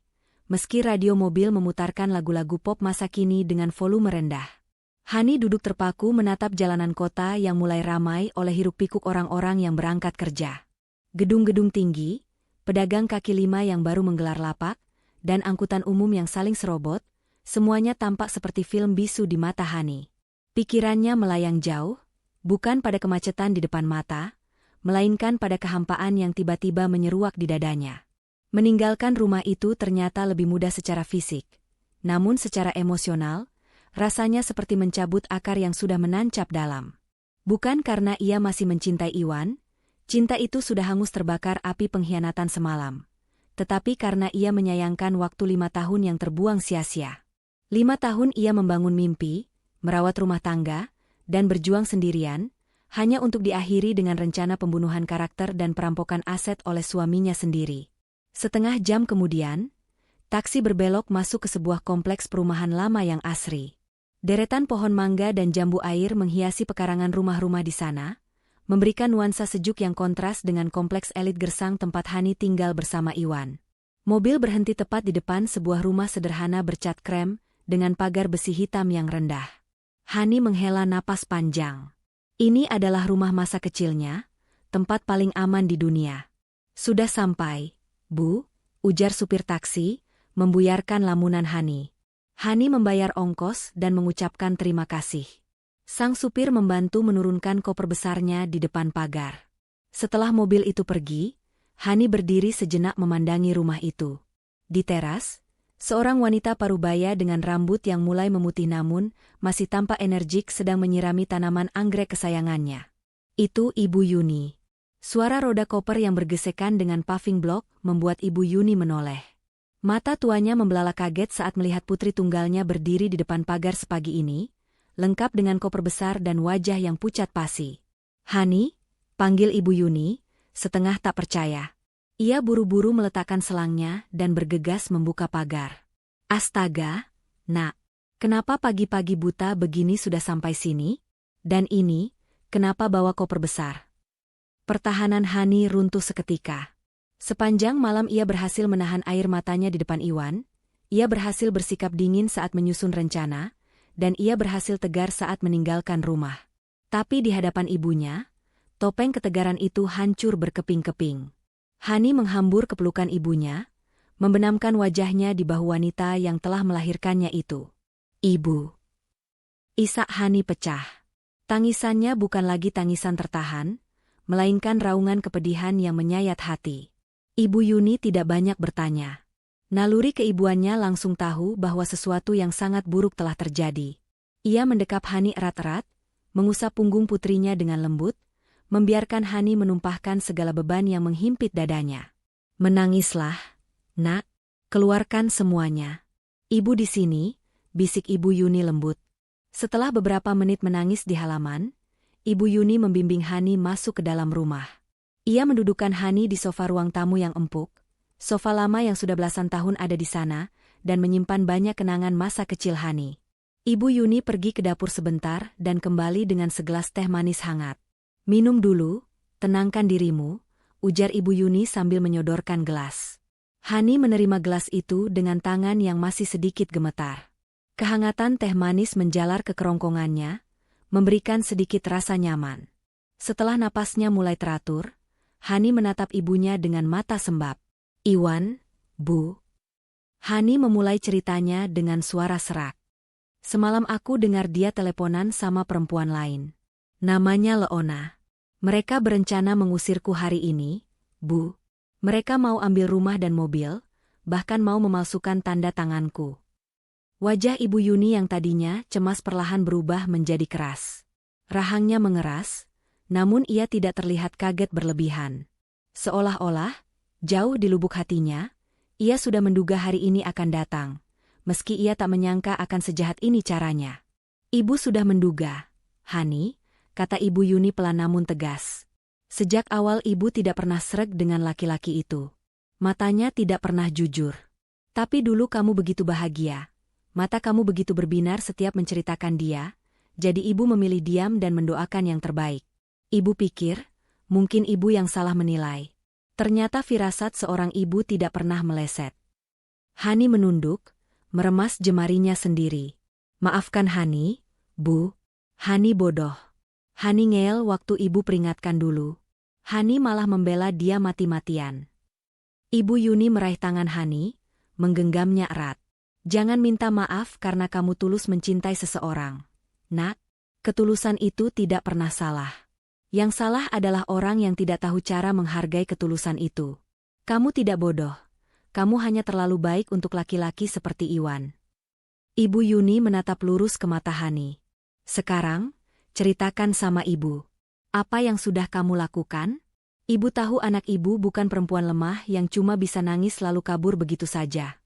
Meski radio mobil memutarkan lagu-lagu pop masa kini dengan volume rendah. Hani duduk terpaku menatap jalanan kota yang mulai ramai oleh hiruk-pikuk orang-orang yang berangkat kerja. Gedung-gedung tinggi, pedagang kaki lima yang baru menggelar lapak, dan angkutan umum yang saling serobot, semuanya tampak seperti film bisu di mata Hani. Pikirannya melayang jauh, bukan pada kemacetan di depan mata, melainkan pada kehampaan yang tiba-tiba menyeruak di dadanya. Meninggalkan rumah itu ternyata lebih mudah secara fisik. Namun secara emosional, rasanya seperti mencabut akar yang sudah menancap dalam. Bukan karena ia masih mencintai Iwan, cinta itu sudah hangus terbakar api pengkhianatan semalam. Tetapi karena ia menyayangkan waktu 5 tahun yang terbuang sia-sia. 5 tahun ia membangun mimpi, merawat rumah tangga, dan berjuang sendirian, hanya untuk diakhiri dengan rencana pembunuhan karakter dan perampokan aset oleh suaminya sendiri. Setengah jam kemudian, taksi berbelok masuk ke sebuah kompleks perumahan lama yang asri. Deretan pohon mangga dan jambu air menghiasi pekarangan rumah-rumah di sana, memberikan nuansa sejuk yang kontras dengan kompleks elit gersang tempat Hani tinggal bersama Iwan. Mobil berhenti tepat di depan sebuah rumah sederhana bercat krem, dengan pagar besi hitam yang rendah. Hani menghela napas panjang. Ini adalah rumah masa kecilnya, tempat paling aman di dunia. "Sudah sampai, Bu," ujar supir taksi, membuyarkan lamunan Hani. Hani membayar ongkos dan mengucapkan terima kasih. Sang supir membantu menurunkan koper besarnya di depan pagar. Setelah mobil itu pergi, Hani berdiri sejenak memandangi rumah itu. Di teras, seorang wanita parubaya dengan rambut yang mulai memutih namun masih tampak energik sedang menyirami tanaman anggrek kesayangannya. Itu Ibu Yuni. Suara roda koper yang bergesekan dengan paving block membuat Ibu Yuni menoleh. Mata tuanya membelalak kaget saat melihat putri tunggalnya berdiri di depan pagar sepagi ini, lengkap dengan koper besar dan wajah yang pucat pasi. "Hani," panggil Ibu Yuni, setengah tak percaya. Ia buru-buru meletakkan selangnya dan bergegas membuka pagar. "Astaga, Nak, kenapa pagi-pagi buta begini sudah sampai sini? Dan ini, kenapa bawa koper besar?" Pertahanan Hani runtuh seketika. Sepanjang malam ia berhasil menahan air matanya di depan Iwan, ia berhasil bersikap dingin saat menyusun rencana, dan ia berhasil tegar saat meninggalkan rumah. Tapi di hadapan ibunya, topeng ketegaran itu hancur berkeping-keping. Hani menghambur ke pelukan ibunya, membenamkan wajahnya di bahu wanita yang telah melahirkannya itu. "Ibu." Isak Hani pecah. Tangisannya bukan lagi tangisan tertahan, melainkan raungan kepedihan yang menyayat hati. Ibu Yuni tidak banyak bertanya. Naluri keibuannya langsung tahu bahwa sesuatu yang sangat buruk telah terjadi. Ia mendekap Hani erat-erat, mengusap punggung putrinya dengan lembut, membiarkan Hani menumpahkan segala beban yang menghimpit dadanya. "Menangislah, Nak, keluarkan semuanya. Ibu di sini," bisik Ibu Yuni lembut. Setelah beberapa menit menangis di halaman, Ibu Yuni membimbing Hani masuk ke dalam rumah. Ia mendudukkan Hani di sofa ruang tamu yang empuk, sofa lama yang sudah belasan tahun ada di sana, dan menyimpan banyak kenangan masa kecil Hani. Ibu Yuni pergi ke dapur sebentar dan kembali dengan segelas teh manis hangat. "Minum dulu, tenangkan dirimu," ujar Ibu Yuni sambil menyodorkan gelas. Hani menerima gelas itu dengan tangan yang masih sedikit gemetar. Kehangatan teh manis menjalar ke kerongkongannya, memberikan sedikit rasa nyaman. Setelah napasnya mulai teratur, Hani menatap ibunya dengan mata sembab. "Iwan, Bu." Hani memulai ceritanya dengan suara serak. "Semalam aku dengar dia teleponan sama perempuan lain. Namanya Leona. Mereka berencana mengusirku hari ini, Bu. Mereka mau ambil rumah dan mobil, bahkan mau memalsukan tanda tanganku." Wajah Ibu Yuni yang tadinya cemas perlahan berubah menjadi keras. Rahangnya mengeras, namun ia tidak terlihat kaget berlebihan. Seolah-olah, jauh di lubuk hatinya, ia sudah menduga hari ini akan datang, meski ia tak menyangka akan sejahat ini caranya. "Ibu sudah menduga, Hani," kata Ibu Yuni pelan namun tegas. "Sejak awal ibu tidak pernah sreg dengan laki-laki itu. Matanya tidak pernah jujur. Tapi dulu kamu begitu bahagia. Mata kamu begitu berbinar setiap menceritakan dia, jadi ibu memilih diam dan mendoakan yang terbaik. Ibu pikir, mungkin ibu yang salah menilai. Ternyata firasat seorang ibu tidak pernah meleset." Hani menunduk, meremas jemarinya sendiri. "Maafkan Hani, Bu. Hani bodoh. Hani ngeyel waktu ibu peringatkan dulu." Hani malah membela dia mati-matian. Ibu Yuni meraih tangan Hani, menggenggamnya erat. "Jangan minta maaf karena kamu tulus mencintai seseorang. Nak, ketulusan itu tidak pernah salah. Yang salah adalah orang yang tidak tahu cara menghargai ketulusan itu. Kamu tidak bodoh. Kamu hanya terlalu baik untuk laki-laki seperti Iwan." Ibu Yuni menatap lurus ke mata Hani. "Sekarang, ceritakan sama ibu. Apa yang sudah kamu lakukan?" Ibu tahu anak ibu bukan perempuan lemah yang cuma bisa nangis lalu kabur begitu saja.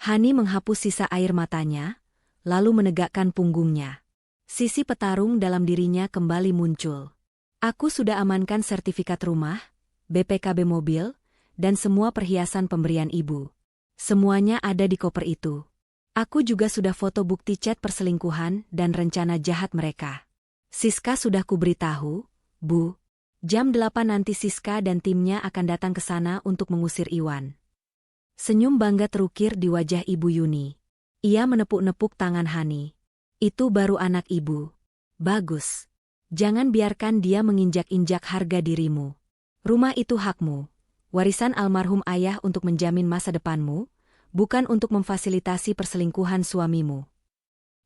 Hani menghapus sisa air matanya, lalu menegakkan punggungnya. Sisi petarung dalam dirinya kembali muncul. "Aku sudah amankan sertifikat rumah, BPKB mobil, dan semua perhiasan pemberian ibu. Semuanya ada di koper itu. Aku juga sudah foto bukti chat perselingkuhan dan rencana jahat mereka. Siska sudah kuberitahu, Bu. Jam 8 nanti Siska dan timnya akan datang ke sana untuk mengusir Iwan." Senyum bangga terukir di wajah Ibu Yuni. Ia menepuk-nepuk tangan Hani. "Itu baru anak ibu. Bagus. Jangan biarkan dia menginjak-injak harga dirimu. Rumah itu hakmu. Warisan almarhum ayah untuk menjamin masa depanmu, bukan untuk memfasilitasi perselingkuhan suamimu."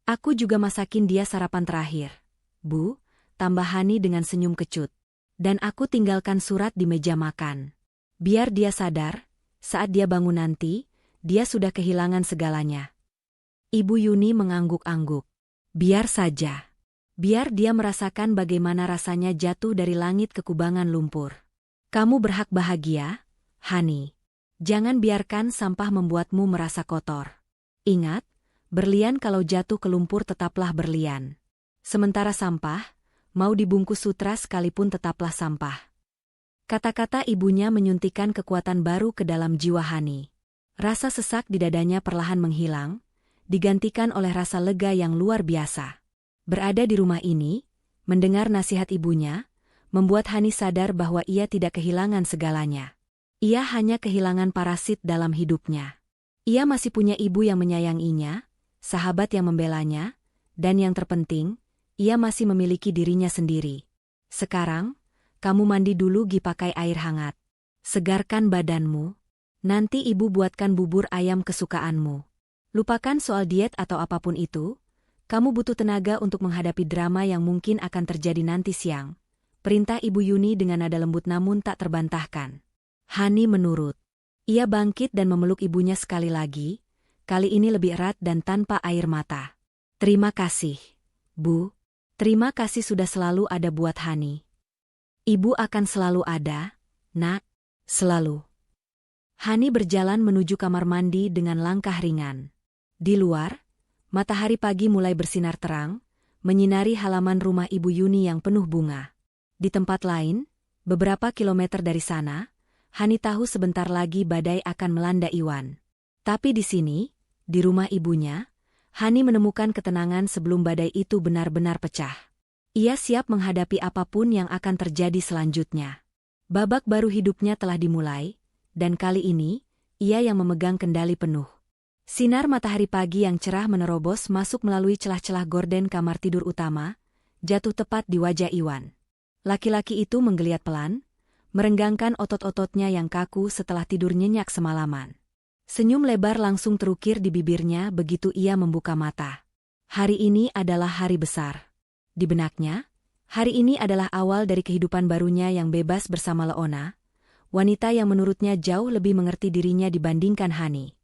"Aku juga masakin dia sarapan terakhir, Bu," tambah Hani dengan senyum kecut. "Dan aku tinggalkan surat di meja makan. Biar dia sadar, saat dia bangun nanti, dia sudah kehilangan segalanya." Ibu Yuni mengangguk-angguk. "Biar saja. Biar dia merasakan bagaimana rasanya jatuh dari langit ke kubangan lumpur. Kamu berhak bahagia, Hani. Jangan biarkan sampah membuatmu merasa kotor. Ingat, berlian kalau jatuh ke lumpur tetaplah berlian. Sementara sampah, mau dibungkus sutra sekalipun tetaplah sampah." Kata-kata ibunya menyuntikkan kekuatan baru ke dalam jiwa Hani. Rasa sesak di dadanya perlahan menghilang, digantikan oleh rasa lega yang luar biasa. Berada di rumah ini, mendengar nasihat ibunya, membuat Hani sadar bahwa ia tidak kehilangan segalanya. Ia hanya kehilangan parasit dalam hidupnya. Ia masih punya ibu yang menyayanginya, sahabat yang membelanya, dan yang terpenting, ia masih memiliki dirinya sendiri. "Sekarang, kamu mandi dulu pakai air hangat. Segarkan badanmu. Nanti ibu buatkan bubur ayam kesukaanmu. Lupakan soal diet atau apapun itu. Kamu butuh tenaga untuk menghadapi drama yang mungkin akan terjadi nanti siang." Perintah Ibu Yuni dengan nada lembut namun tak terbantahkan. Hani menurut. Ia bangkit dan memeluk ibunya sekali lagi, kali ini lebih erat dan tanpa air mata. "Terima kasih, Bu. Terima kasih sudah selalu ada buat Hani. Ibu akan selalu ada, Nak. Selalu." Hani berjalan menuju kamar mandi dengan langkah ringan. Di luar, matahari pagi mulai bersinar terang, menyinari halaman rumah Ibu Yuni yang penuh bunga. Di tempat lain, beberapa kilometer dari sana, Hani tahu sebentar lagi badai akan melanda Iwan. Tapi di sini, di rumah ibunya, Hani menemukan ketenangan sebelum badai itu benar-benar pecah. Ia siap menghadapi apapun yang akan terjadi selanjutnya. Babak baru hidupnya telah dimulai, dan kali ini, ia yang memegang kendali penuh. Sinar matahari pagi yang cerah menerobos masuk melalui celah-celah gorden kamar tidur utama, jatuh tepat di wajah Iwan. Laki-laki itu menggeliat pelan, merenggangkan otot-ototnya yang kaku setelah tidur nyenyak semalaman. Senyum lebar langsung terukir di bibirnya begitu ia membuka mata. Hari ini adalah hari besar. Di benaknya, hari ini adalah awal dari kehidupan barunya yang bebas bersama Leona, wanita yang menurutnya jauh lebih mengerti dirinya dibandingkan Hani.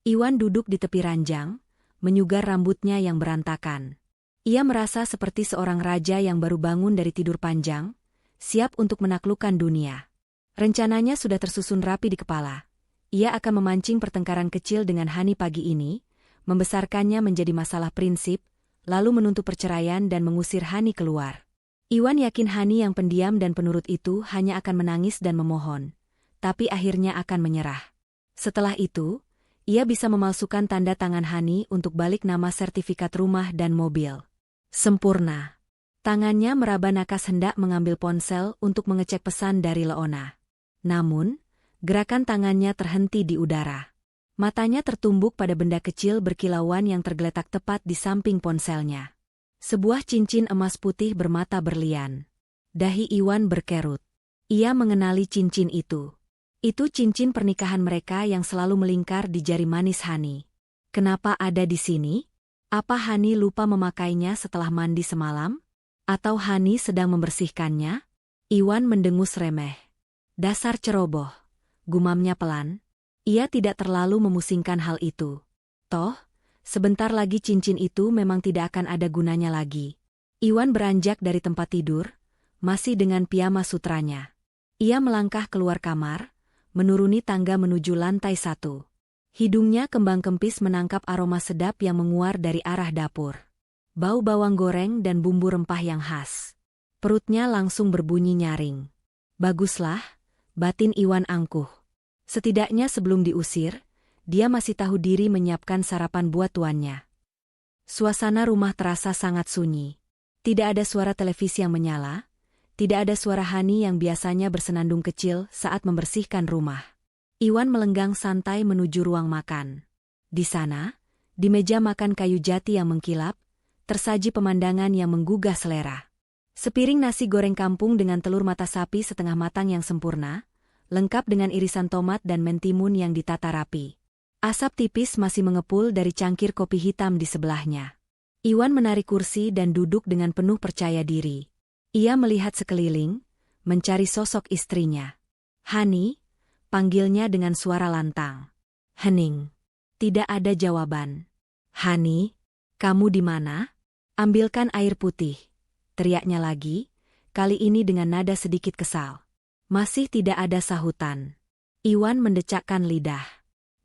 Iwan duduk di tepi ranjang, menyugar rambutnya yang berantakan. Ia merasa seperti seorang raja yang baru bangun dari tidur panjang, siap untuk menaklukkan dunia. Rencananya sudah tersusun rapi di kepala. Ia akan memancing pertengkaran kecil dengan Hani pagi ini, membesarkannya menjadi masalah prinsip, lalu menuntut perceraian dan mengusir Hani keluar. Iwan yakin Hani yang pendiam dan penurut itu hanya akan menangis dan memohon, tapi akhirnya akan menyerah. Setelah itu, ia bisa memalsukan tanda tangan Hani untuk balik nama sertifikat rumah dan mobil. Sempurna. Tangannya meraba nakas hendak mengambil ponsel untuk mengecek pesan dari Leona. Namun, gerakan tangannya terhenti di udara. Matanya tertumbuk pada benda kecil berkilauan yang tergeletak tepat di samping ponselnya. Sebuah cincin emas putih bermata berlian. Dahi Iwan berkerut. Ia mengenali cincin itu. Itu cincin pernikahan mereka yang selalu melingkar di jari manis Hani. Kenapa ada di sini? Apa Hani lupa memakainya setelah mandi semalam? Atau Hani sedang membersihkannya? Iwan mendengus remeh. Dasar ceroboh, gumamnya pelan. Ia tidak terlalu memusingkan hal itu. Toh, sebentar lagi cincin itu memang tidak akan ada gunanya lagi. Iwan beranjak dari tempat tidur, masih dengan piyama sutranya. Ia melangkah keluar kamar, menuruni tangga menuju lantai 1. Hidungnya kembang kempis menangkap aroma sedap yang menguar dari arah dapur. Bau bawang goreng dan bumbu rempah yang khas. Perutnya langsung berbunyi nyaring. Baguslah, batin Iwan angkuh. Setidaknya sebelum diusir, dia masih tahu diri menyiapkan sarapan buat tuannya. Suasana rumah terasa sangat sunyi. Tidak ada suara televisi yang menyala, tidak ada suara Hani yang biasanya bersenandung kecil saat membersihkan rumah. Iwan melenggang santai menuju ruang makan. Di sana, di meja makan kayu jati yang mengkilap, tersaji pemandangan yang menggugah selera. Sepiring nasi goreng kampung dengan telur mata sapi setengah matang yang sempurna, lengkap dengan irisan tomat dan mentimun yang ditata rapi. Asap tipis masih mengepul dari cangkir kopi hitam di sebelahnya. Iwan menarik kursi dan duduk dengan penuh percaya diri. Ia melihat sekeliling, mencari sosok istrinya. Hani, panggilnya dengan suara lantang. Hening. Tidak ada jawaban. Hani, kamu di mana? Ambilkan air putih. Teriaknya lagi, kali ini dengan nada sedikit kesal. Masih tidak ada sahutan. Iwan mendecakkan lidah.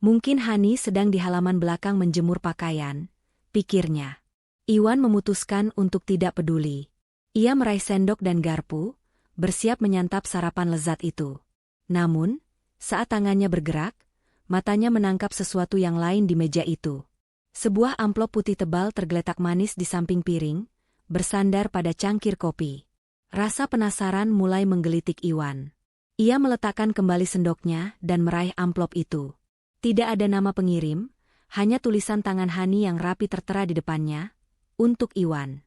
Mungkin Hani sedang di halaman belakang menjemur pakaian, pikirnya. Iwan memutuskan untuk tidak peduli. Ia meraih sendok dan garpu, bersiap menyantap sarapan lezat itu. Namun, saat tangannya bergerak, matanya menangkap sesuatu yang lain di meja itu. Sebuah amplop putih tebal tergeletak manis di samping piring, bersandar pada cangkir kopi. Rasa penasaran mulai menggelitik Iwan. Ia meletakkan kembali sendoknya dan meraih amplop itu. Tidak ada nama pengirim, hanya tulisan tangan Hani yang rapi tertera di depannya, untuk Iwan.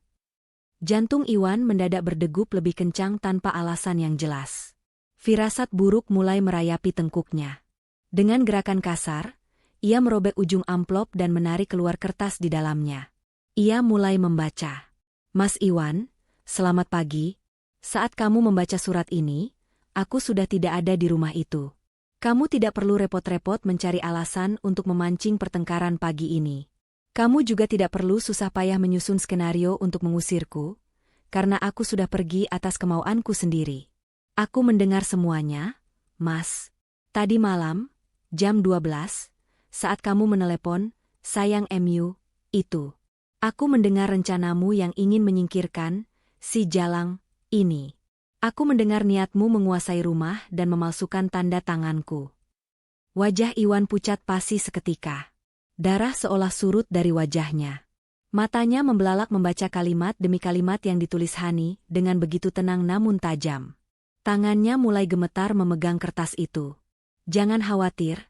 Jantung Iwan mendadak berdegup lebih kencang tanpa alasan yang jelas. Firasat buruk mulai merayapi tengkuknya. Dengan gerakan kasar, ia merobek ujung amplop dan menarik keluar kertas di dalamnya. Ia mulai membaca. Mas Iwan, selamat pagi. Saat kamu membaca surat ini, aku sudah tidak ada di rumah itu. Kamu tidak perlu repot-repot mencari alasan untuk memancing pertengkaran pagi ini. Kamu juga tidak perlu susah payah menyusun skenario untuk mengusirku, karena aku sudah pergi atas kemauanku sendiri. Aku mendengar semuanya, Mas. Tadi malam, jam 12, saat kamu menelepon, sayang MU, itu. Aku mendengar rencanamu yang ingin menyingkirkan si Jalang ini. Aku mendengar niatmu menguasai rumah dan memalsukan tanda tanganku. Wajah Iwan pucat pasi seketika. Darah seolah surut dari wajahnya. Matanya membelalak membaca kalimat demi kalimat yang ditulis Hani dengan begitu tenang namun tajam. Tangannya mulai gemetar memegang kertas itu. Jangan khawatir,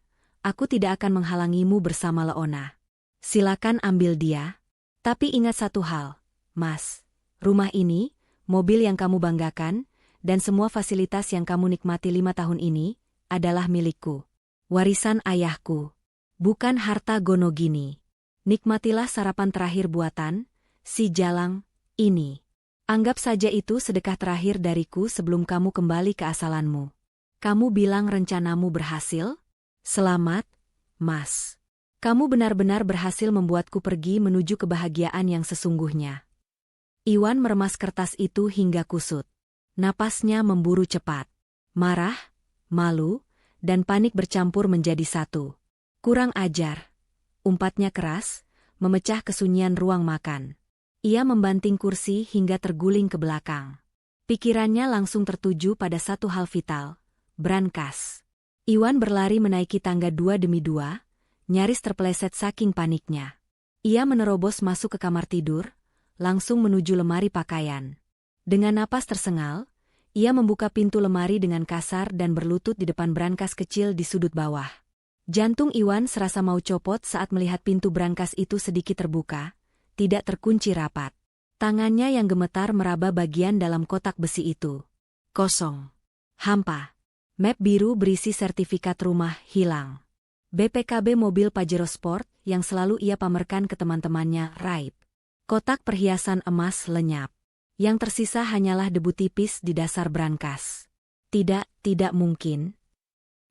Aku tidak akan menghalangimu bersama Leona. Silakan ambil dia. Tapi ingat satu hal, Mas. Rumah ini, mobil yang kamu banggakan, dan semua fasilitas yang kamu nikmati 5 tahun ini, adalah milikku. Warisan ayahku. Bukan harta Gonogini. Nikmatilah sarapan terakhir buatan, si Jalang, ini. Anggap saja itu sedekah terakhir dariku sebelum kamu kembali ke asalanmu. Kamu bilang rencanamu berhasil? Selamat, Mas. Kamu benar-benar berhasil membuatku pergi menuju kebahagiaan yang sesungguhnya. Iwan meremas kertas itu hingga kusut. Napasnya memburu cepat. Marah, malu, dan panik bercampur menjadi satu. Kurang ajar. Umpatnya keras, memecah kesunyian ruang makan. Ia membanting kursi hingga terguling ke belakang. Pikirannya langsung tertuju pada satu hal vital, brankas. Iwan berlari menaiki tangga 2 demi 2, nyaris terpeleset saking paniknya. Ia menerobos masuk ke kamar tidur, langsung menuju lemari pakaian. Dengan napas tersengal, ia membuka pintu lemari dengan kasar dan berlutut di depan brankas kecil di sudut bawah. Jantung Iwan serasa mau copot saat melihat pintu brankas itu sedikit terbuka, tidak terkunci rapat. Tangannya yang gemetar meraba bagian dalam kotak besi itu. Kosong. Hampa. Map biru berisi sertifikat rumah hilang. BPKB mobil Pajero Sport yang selalu ia pamerkan ke teman-temannya, raib. Kotak perhiasan emas lenyap. Yang tersisa hanyalah debu tipis di dasar brankas. Tidak mungkin.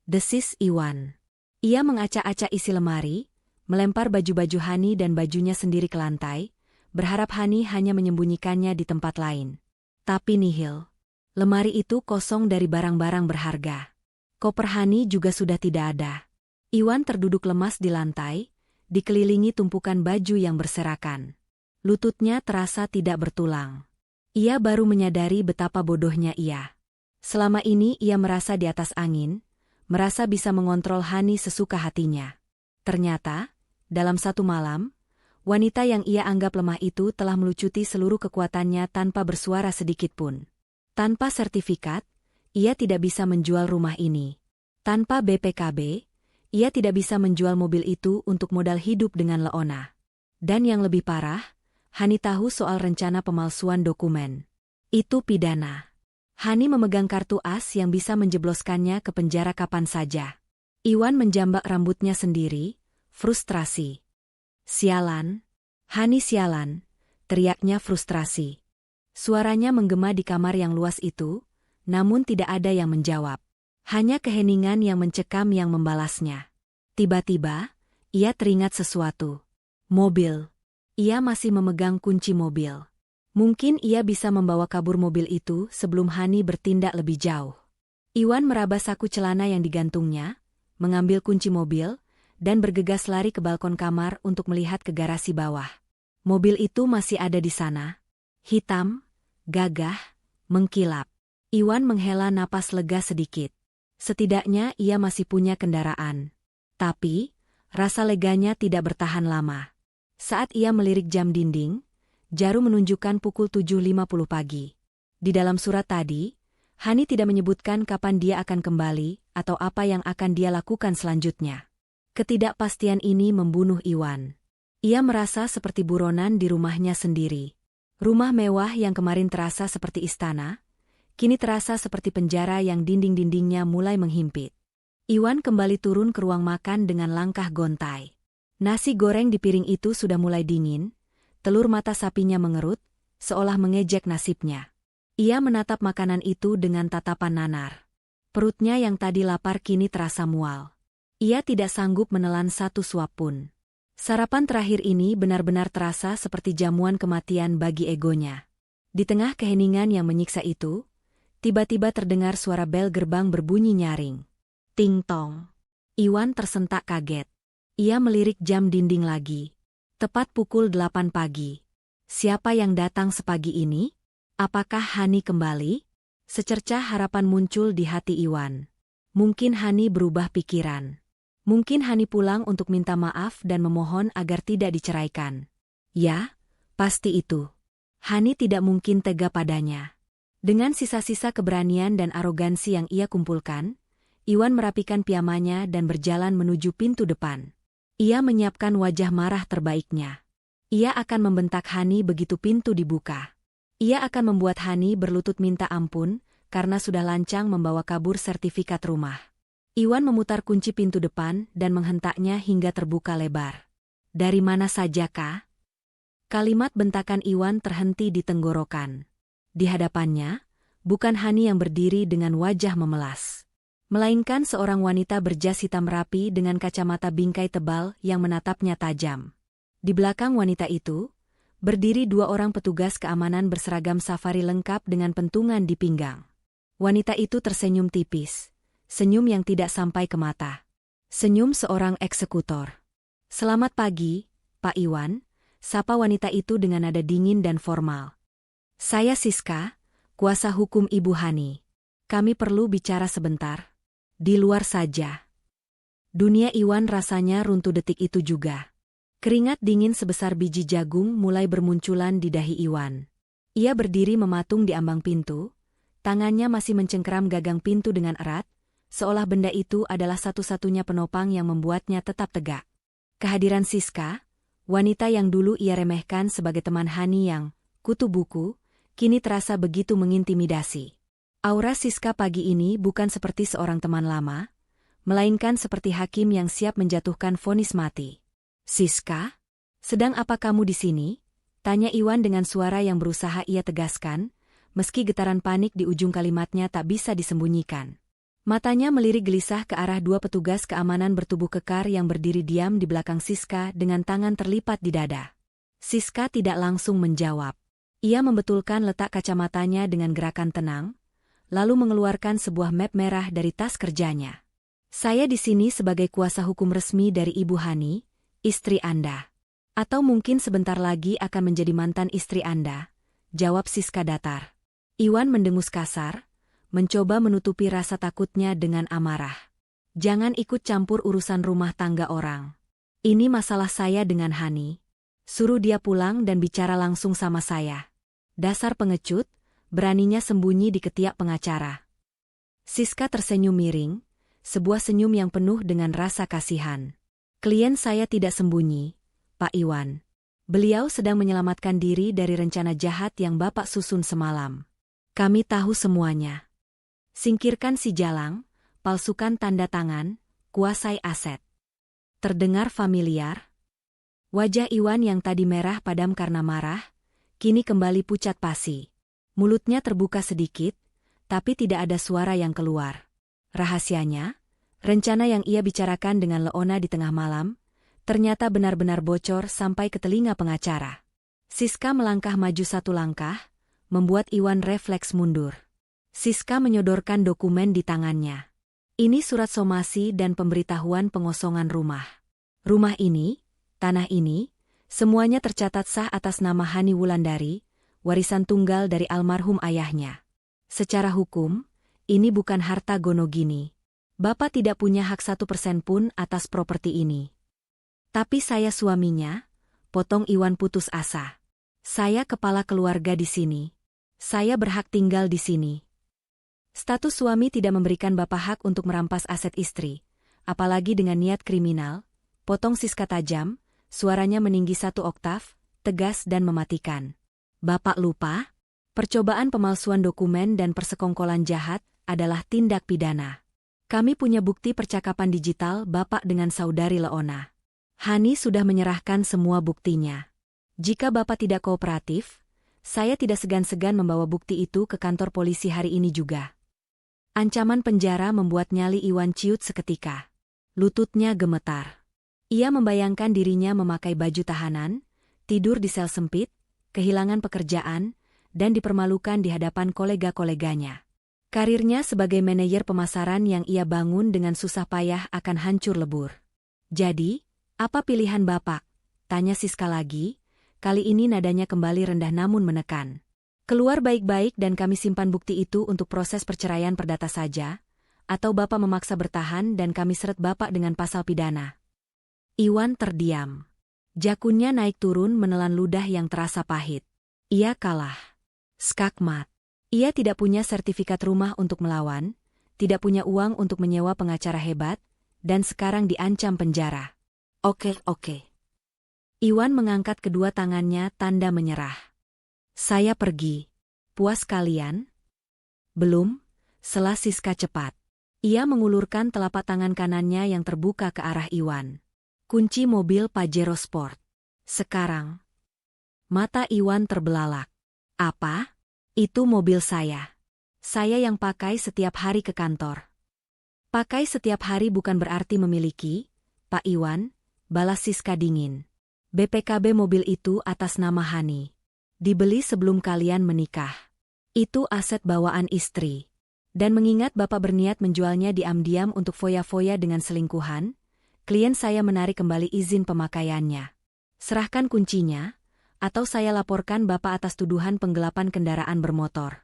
Desis Iwan. Ia mengacak-acak isi lemari, melempar baju-baju Hani dan bajunya sendiri ke lantai, berharap Hani hanya menyembunyikannya di tempat lain. Tapi nihil. Lemari itu kosong dari barang-barang berharga. Koper Hani juga sudah tidak ada. Iwan terduduk lemas di lantai, dikelilingi tumpukan baju yang berserakan. Lututnya terasa tidak bertulang. Ia baru menyadari betapa bodohnya ia. Selama ini ia merasa di atas angin, merasa bisa mengontrol Hani sesuka hatinya. Ternyata, dalam satu malam, wanita yang ia anggap lemah itu telah melucuti seluruh kekuatannya tanpa bersuara sedikitpun. Tanpa sertifikat, ia tidak bisa menjual rumah ini. Tanpa BPKB, ia tidak bisa menjual mobil itu untuk modal hidup dengan Leona. Dan yang lebih parah, Hani tahu soal rencana pemalsuan dokumen. Itu pidana. Hani memegang kartu as yang bisa menjebloskannya ke penjara kapan saja. Iwan menjambak rambutnya sendiri, frustrasi. Sialan, Hani sialan, teriaknya frustrasi. Suaranya menggema di kamar yang luas itu, namun tidak ada yang menjawab. Hanya keheningan yang mencekam yang membalasnya. Tiba-tiba, ia teringat sesuatu. Mobil. Ia masih memegang kunci mobil. Mungkin ia bisa membawa kabur mobil itu sebelum Hani bertindak lebih jauh. Iwan meraba saku celana yang digantungnya, mengambil kunci mobil, dan bergegas lari ke balkon kamar untuk melihat ke garasi bawah. Mobil itu masih ada di sana. Hitam, gagah, mengkilap. Iwan menghela napas lega sedikit. Setidaknya ia masih punya kendaraan. Tapi, rasa leganya tidak bertahan lama. Saat ia melirik jam dinding, jarum menunjukkan pukul 7.50 pagi. Di dalam surat tadi, Hani tidak menyebutkan kapan dia akan kembali atau apa yang akan dia lakukan selanjutnya. Ketidakpastian ini membunuh Iwan. Ia merasa seperti buronan di rumahnya sendiri. Rumah mewah yang kemarin terasa seperti istana, kini terasa seperti penjara yang dinding-dindingnya mulai menghimpit. Iwan kembali turun ke ruang makan dengan langkah gontai. Nasi goreng di piring itu sudah mulai dingin, telur mata sapinya mengerut, seolah mengejek nasibnya. Ia menatap makanan itu dengan tatapan nanar. Perutnya yang tadi lapar kini terasa mual. Ia tidak sanggup menelan satu suap pun. Sarapan terakhir ini benar-benar terasa seperti jamuan kematian bagi egonya. Di tengah keheningan yang menyiksa itu, tiba-tiba terdengar suara bel gerbang berbunyi nyaring. Ting tong. Iwan tersentak kaget. Ia melirik jam dinding lagi. Tepat pukul 8 pagi. Siapa yang datang sepagi ini? Apakah Hani kembali? Secercah harapan muncul di hati Iwan. Mungkin Hani berubah pikiran. Mungkin Hani pulang untuk minta maaf dan memohon agar tidak diceraikan. Ya, pasti itu. Hani tidak mungkin tega padanya. Dengan sisa-sisa keberanian dan arogansi yang ia kumpulkan, Iwan merapikan piyamanya dan berjalan menuju pintu depan. Ia menyiapkan wajah marah terbaiknya. Ia akan membentak Hani begitu pintu dibuka. Ia akan membuat Hani berlutut minta ampun karena sudah lancang membawa kabur sertifikat rumah. Iwan memutar kunci pintu depan dan menghentaknya hingga terbuka lebar. "Dari mana saja, Kak?" Kalimat bentakan Iwan terhenti di tenggorokan. Di hadapannya, bukan Hani yang berdiri dengan wajah memelas, melainkan seorang wanita berjas hitam rapi dengan kacamata bingkai tebal yang menatapnya tajam. Di belakang wanita itu, berdiri 2 orang petugas keamanan berseragam safari lengkap dengan pentungan di pinggang. Wanita itu tersenyum tipis, senyum yang tidak sampai ke mata. Senyum seorang eksekutor. "Selamat pagi, Pak Iwan," sapa wanita itu dengan nada dingin dan formal. "Saya Siska, kuasa hukum Ibu Hani. Kami perlu bicara sebentar." "Di luar saja." Dunia Iwan rasanya runtuh detik itu juga. Keringat dingin sebesar biji jagung mulai bermunculan di dahi Iwan. Ia berdiri mematung di ambang pintu, tangannya masih mencengkeram gagang pintu dengan erat, seolah benda itu adalah satu-satunya penopang yang membuatnya tetap tegak. Kehadiran Siska, wanita yang dulu ia remehkan sebagai teman Hani yang kutu buku, kini terasa begitu mengintimidasi. Aura Siska pagi ini bukan seperti seorang teman lama, melainkan seperti hakim yang siap menjatuhkan vonis mati. "Siska, sedang apa kamu di sini?" tanya Iwan dengan suara yang berusaha ia tegaskan, meski getaran panik di ujung kalimatnya tak bisa disembunyikan. Matanya melirik gelisah ke arah 2 petugas keamanan bertubuh kekar yang berdiri diam di belakang Siska dengan tangan terlipat di dada. Siska tidak langsung menjawab. Ia membetulkan letak kacamatanya dengan gerakan tenang, lalu mengeluarkan sebuah map merah dari tas kerjanya. "Saya di sini sebagai kuasa hukum resmi dari Ibu Hani, istri Anda. Atau mungkin sebentar lagi akan menjadi mantan istri Anda," jawab Siska datar. Iwan mendengus kasar, mencoba menutupi rasa takutnya dengan amarah. "Jangan ikut campur urusan rumah tangga orang. Ini masalah saya dengan Hani. Suruh dia pulang dan bicara langsung sama saya." "Dasar pengecut," beraninya sembunyi di ketiak pengacara. Siska tersenyum miring, sebuah senyum yang penuh dengan rasa kasihan. "Klien saya tidak sembunyi, Pak Iwan. Beliau sedang menyelamatkan diri dari rencana jahat yang Bapak susun semalam. Kami tahu semuanya. Singkirkan si Jalang, palsukan tanda tangan, kuasai aset." Terdengar familiar? Wajah Iwan yang tadi merah padam karena marah, kini kembali pucat pasi. Mulutnya terbuka sedikit, tapi tidak ada suara yang keluar. Rahasianya, rencana yang ia bicarakan dengan Leona di tengah malam, ternyata benar-benar bocor sampai ke telinga pengacara. Siska melangkah maju 1 langkah, membuat Iwan refleks mundur. Siska menyodorkan dokumen di tangannya. "Ini surat somasi dan pemberitahuan pengosongan rumah. Rumah ini, tanah ini, semuanya tercatat sah atas nama Hani Wulandari, warisan tunggal dari almarhum ayahnya. Secara hukum, ini bukan harta Gonogini. Bapak tidak punya hak 1% pun atas properti ini." "Tapi saya suaminya," potong Iwan putus asa. "Saya kepala keluarga di sini. Saya berhak tinggal di sini." Status suami tidak memberikan Bapak hak untuk merampas aset istri, apalagi dengan niat kriminal, potong Siska tajam, suaranya meninggi 1 oktav, tegas dan mematikan. "Bapak lupa? Percobaan pemalsuan dokumen dan persekongkolan jahat adalah tindak pidana. Kami punya bukti percakapan digital Bapak dengan saudari Leona. Hani sudah menyerahkan semua buktinya. Jika Bapak tidak kooperatif, saya tidak segan-segan membawa bukti itu ke kantor polisi hari ini juga." Ancaman penjara membuat nyali Iwan ciut seketika. Lututnya gemetar. Ia membayangkan dirinya memakai baju tahanan, tidur di sel sempit, kehilangan pekerjaan, dan dipermalukan di hadapan kolega-koleganya. Karirnya sebagai manajer pemasaran yang ia bangun dengan susah payah akan hancur lebur. "Jadi, apa pilihan Bapak?" tanya Siska lagi, kali ini nadanya kembali rendah namun menekan. "Keluar baik-baik dan kami simpan bukti itu untuk proses perceraian perdata saja, atau Bapak memaksa bertahan dan kami seret Bapak dengan pasal pidana?" Iwan terdiam. Jakunnya naik turun menelan ludah yang terasa pahit. Ia kalah. Skakmat. Ia tidak punya sertifikat rumah untuk melawan, tidak punya uang untuk menyewa pengacara hebat, dan sekarang diancam penjara. Oke. Iwan mengangkat kedua tangannya tanda menyerah. Saya pergi. Puas kalian? Belum, sela Siska cepat. Ia mengulurkan telapak tangan kanannya yang terbuka ke arah Iwan. Kunci mobil Pajero Sport. Sekarang. Mata Iwan terbelalak. Apa? Itu mobil saya. Saya yang pakai setiap hari ke kantor. Pakai setiap hari bukan berarti memiliki, Pak Iwan, balas Siska dingin. BPKB mobil itu atas nama Hani. Dibeli sebelum kalian menikah. Itu aset bawaan istri. Dan mengingat Bapak berniat menjualnya diam-diam untuk foya-foya dengan selingkuhan, klien saya menarik kembali izin pemakaiannya. Serahkan kuncinya, atau saya laporkan Bapak atas tuduhan penggelapan kendaraan bermotor.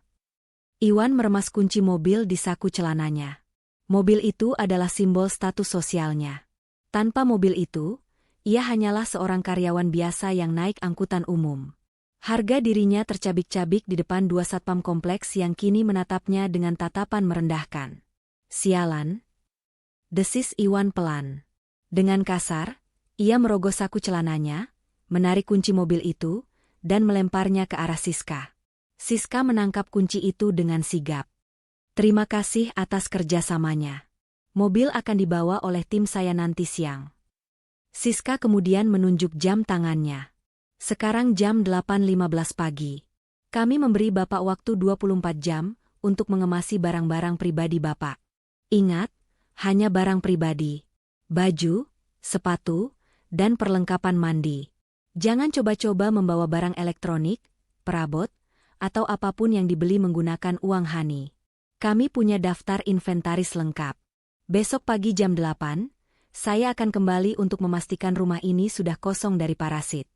Iwan meremas kunci mobil di saku celananya. Mobil itu adalah simbol status sosialnya. Tanpa mobil itu, ia hanyalah seorang karyawan biasa yang naik angkutan umum. Harga dirinya tercabik-cabik di depan dua satpam kompleks yang kini menatapnya dengan tatapan merendahkan. Sialan, desis Iwan pelan. Dengan kasar, ia merogoh saku celananya, menarik kunci mobil itu, dan melemparnya ke arah Siska. Siska menangkap kunci itu dengan sigap. Terima kasih atas kerjasamanya. Mobil akan dibawa oleh tim saya nanti siang. Siska kemudian menunjuk jam tangannya. Sekarang jam 8.15 pagi. Kami memberi Bapak waktu 24 jam untuk mengemasi barang-barang pribadi Bapak. Ingat, hanya barang pribadi. Baju, sepatu, dan perlengkapan mandi. Jangan coba-coba membawa barang elektronik, perabot, atau apapun yang dibeli menggunakan uang Hani. Kami punya daftar inventaris lengkap. Besok pagi jam 8, saya akan kembali untuk memastikan rumah ini sudah kosong dari parasit.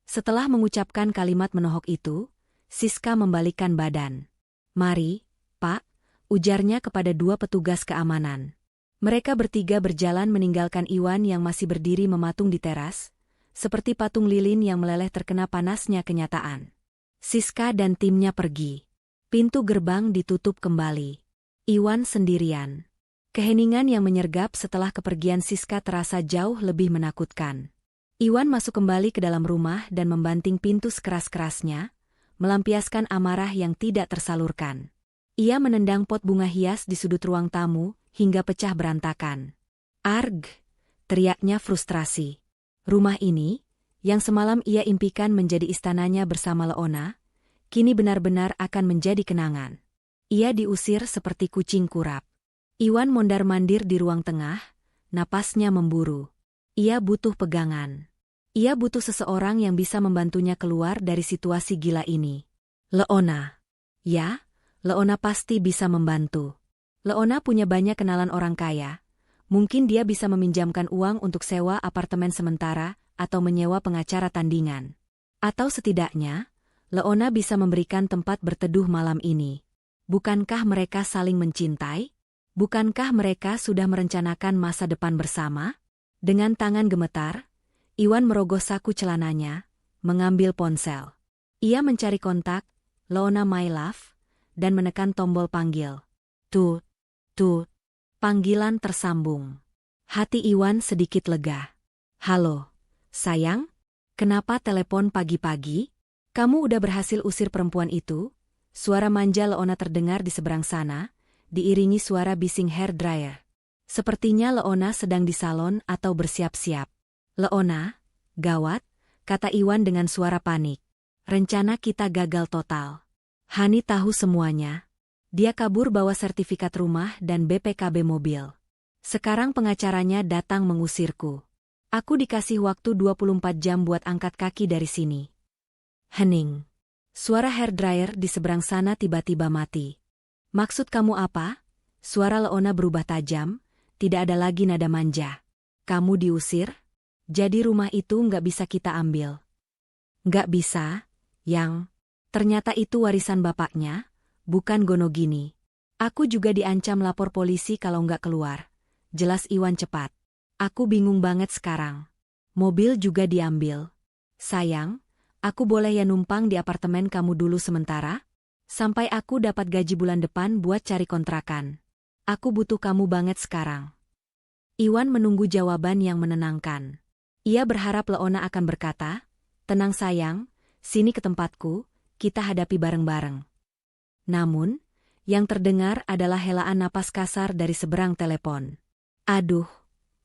Setelah mengucapkan kalimat menohok itu, Siska membalikkan badan. Mari, Pak, ujarnya kepada dua petugas keamanan. Mereka bertiga berjalan meninggalkan Iwan yang masih berdiri mematung di teras, seperti patung lilin yang meleleh terkena panasnya kenyataan. Siska dan timnya pergi. Pintu gerbang ditutup kembali. Iwan sendirian. Keheningan yang menyergap setelah kepergian Siska terasa jauh lebih menakutkan. Iwan masuk kembali ke dalam rumah dan membanting pintu sekeras-kerasnya, melampiaskan amarah yang tidak tersalurkan. Ia menendang pot bunga hias di sudut ruang tamu, hingga pecah berantakan. Arg! Teriaknya frustrasi. Rumah ini, yang semalam ia impikan menjadi istananya bersama Leona, kini benar-benar akan menjadi kenangan. Ia diusir seperti kucing kurap. Iwan mondar-mandir di ruang tengah, napasnya memburu. Ia butuh pegangan. Ia butuh seseorang yang bisa membantunya keluar dari situasi gila ini. Leona. Ya, Leona pasti bisa membantu. Leona punya banyak kenalan orang kaya. Mungkin dia bisa meminjamkan uang untuk sewa apartemen sementara atau menyewa pengacara tandingan. Atau setidaknya, Leona bisa memberikan tempat berteduh malam ini. Bukankah mereka saling mencintai? Bukankah mereka sudah merencanakan masa depan bersama? Dengan tangan gemetar, Iwan merogoh saku celananya, mengambil ponsel. Ia mencari kontak, Leona my love, dan menekan tombol panggil. Tut, tut. Panggilan tersambung. Hati Iwan sedikit lega. Halo, sayang? Kenapa telepon pagi-pagi? Kamu udah berhasil usir perempuan itu? Suara manja Leona terdengar di seberang sana, diiringi suara bising hair dryer. Sepertinya Leona sedang di salon atau bersiap-siap. Leona, gawat, kata Iwan dengan suara panik. Rencana kita gagal total. Hani tahu semuanya. Dia kabur bawa sertifikat rumah dan BPKB mobil. Sekarang pengacaranya datang mengusirku. Aku dikasih waktu 24 jam buat angkat kaki dari sini. Hening. Suara hair dryer di seberang sana tiba-tiba mati. Maksud kamu apa? Suara Leona berubah tajam. Tidak ada lagi nada manja. Kamu diusir? Jadi rumah itu nggak bisa kita ambil. Nggak bisa, Yang. Ternyata itu warisan bapaknya, bukan Gonogini. Aku juga diancam lapor polisi kalau nggak keluar. Jelas Iwan cepat. Aku bingung banget sekarang. Mobil juga diambil. Sayang, aku boleh ya numpang di apartemen kamu dulu sementara? Sampai aku dapat gaji bulan depan buat cari kontrakan. Aku butuh kamu banget sekarang. Iwan menunggu jawaban yang menenangkan. Ia berharap Leona akan berkata, "Tenang sayang, sini ke tempatku, kita hadapi bareng-bareng." Namun, yang terdengar adalah helaan napas kasar dari seberang telepon. "Aduh,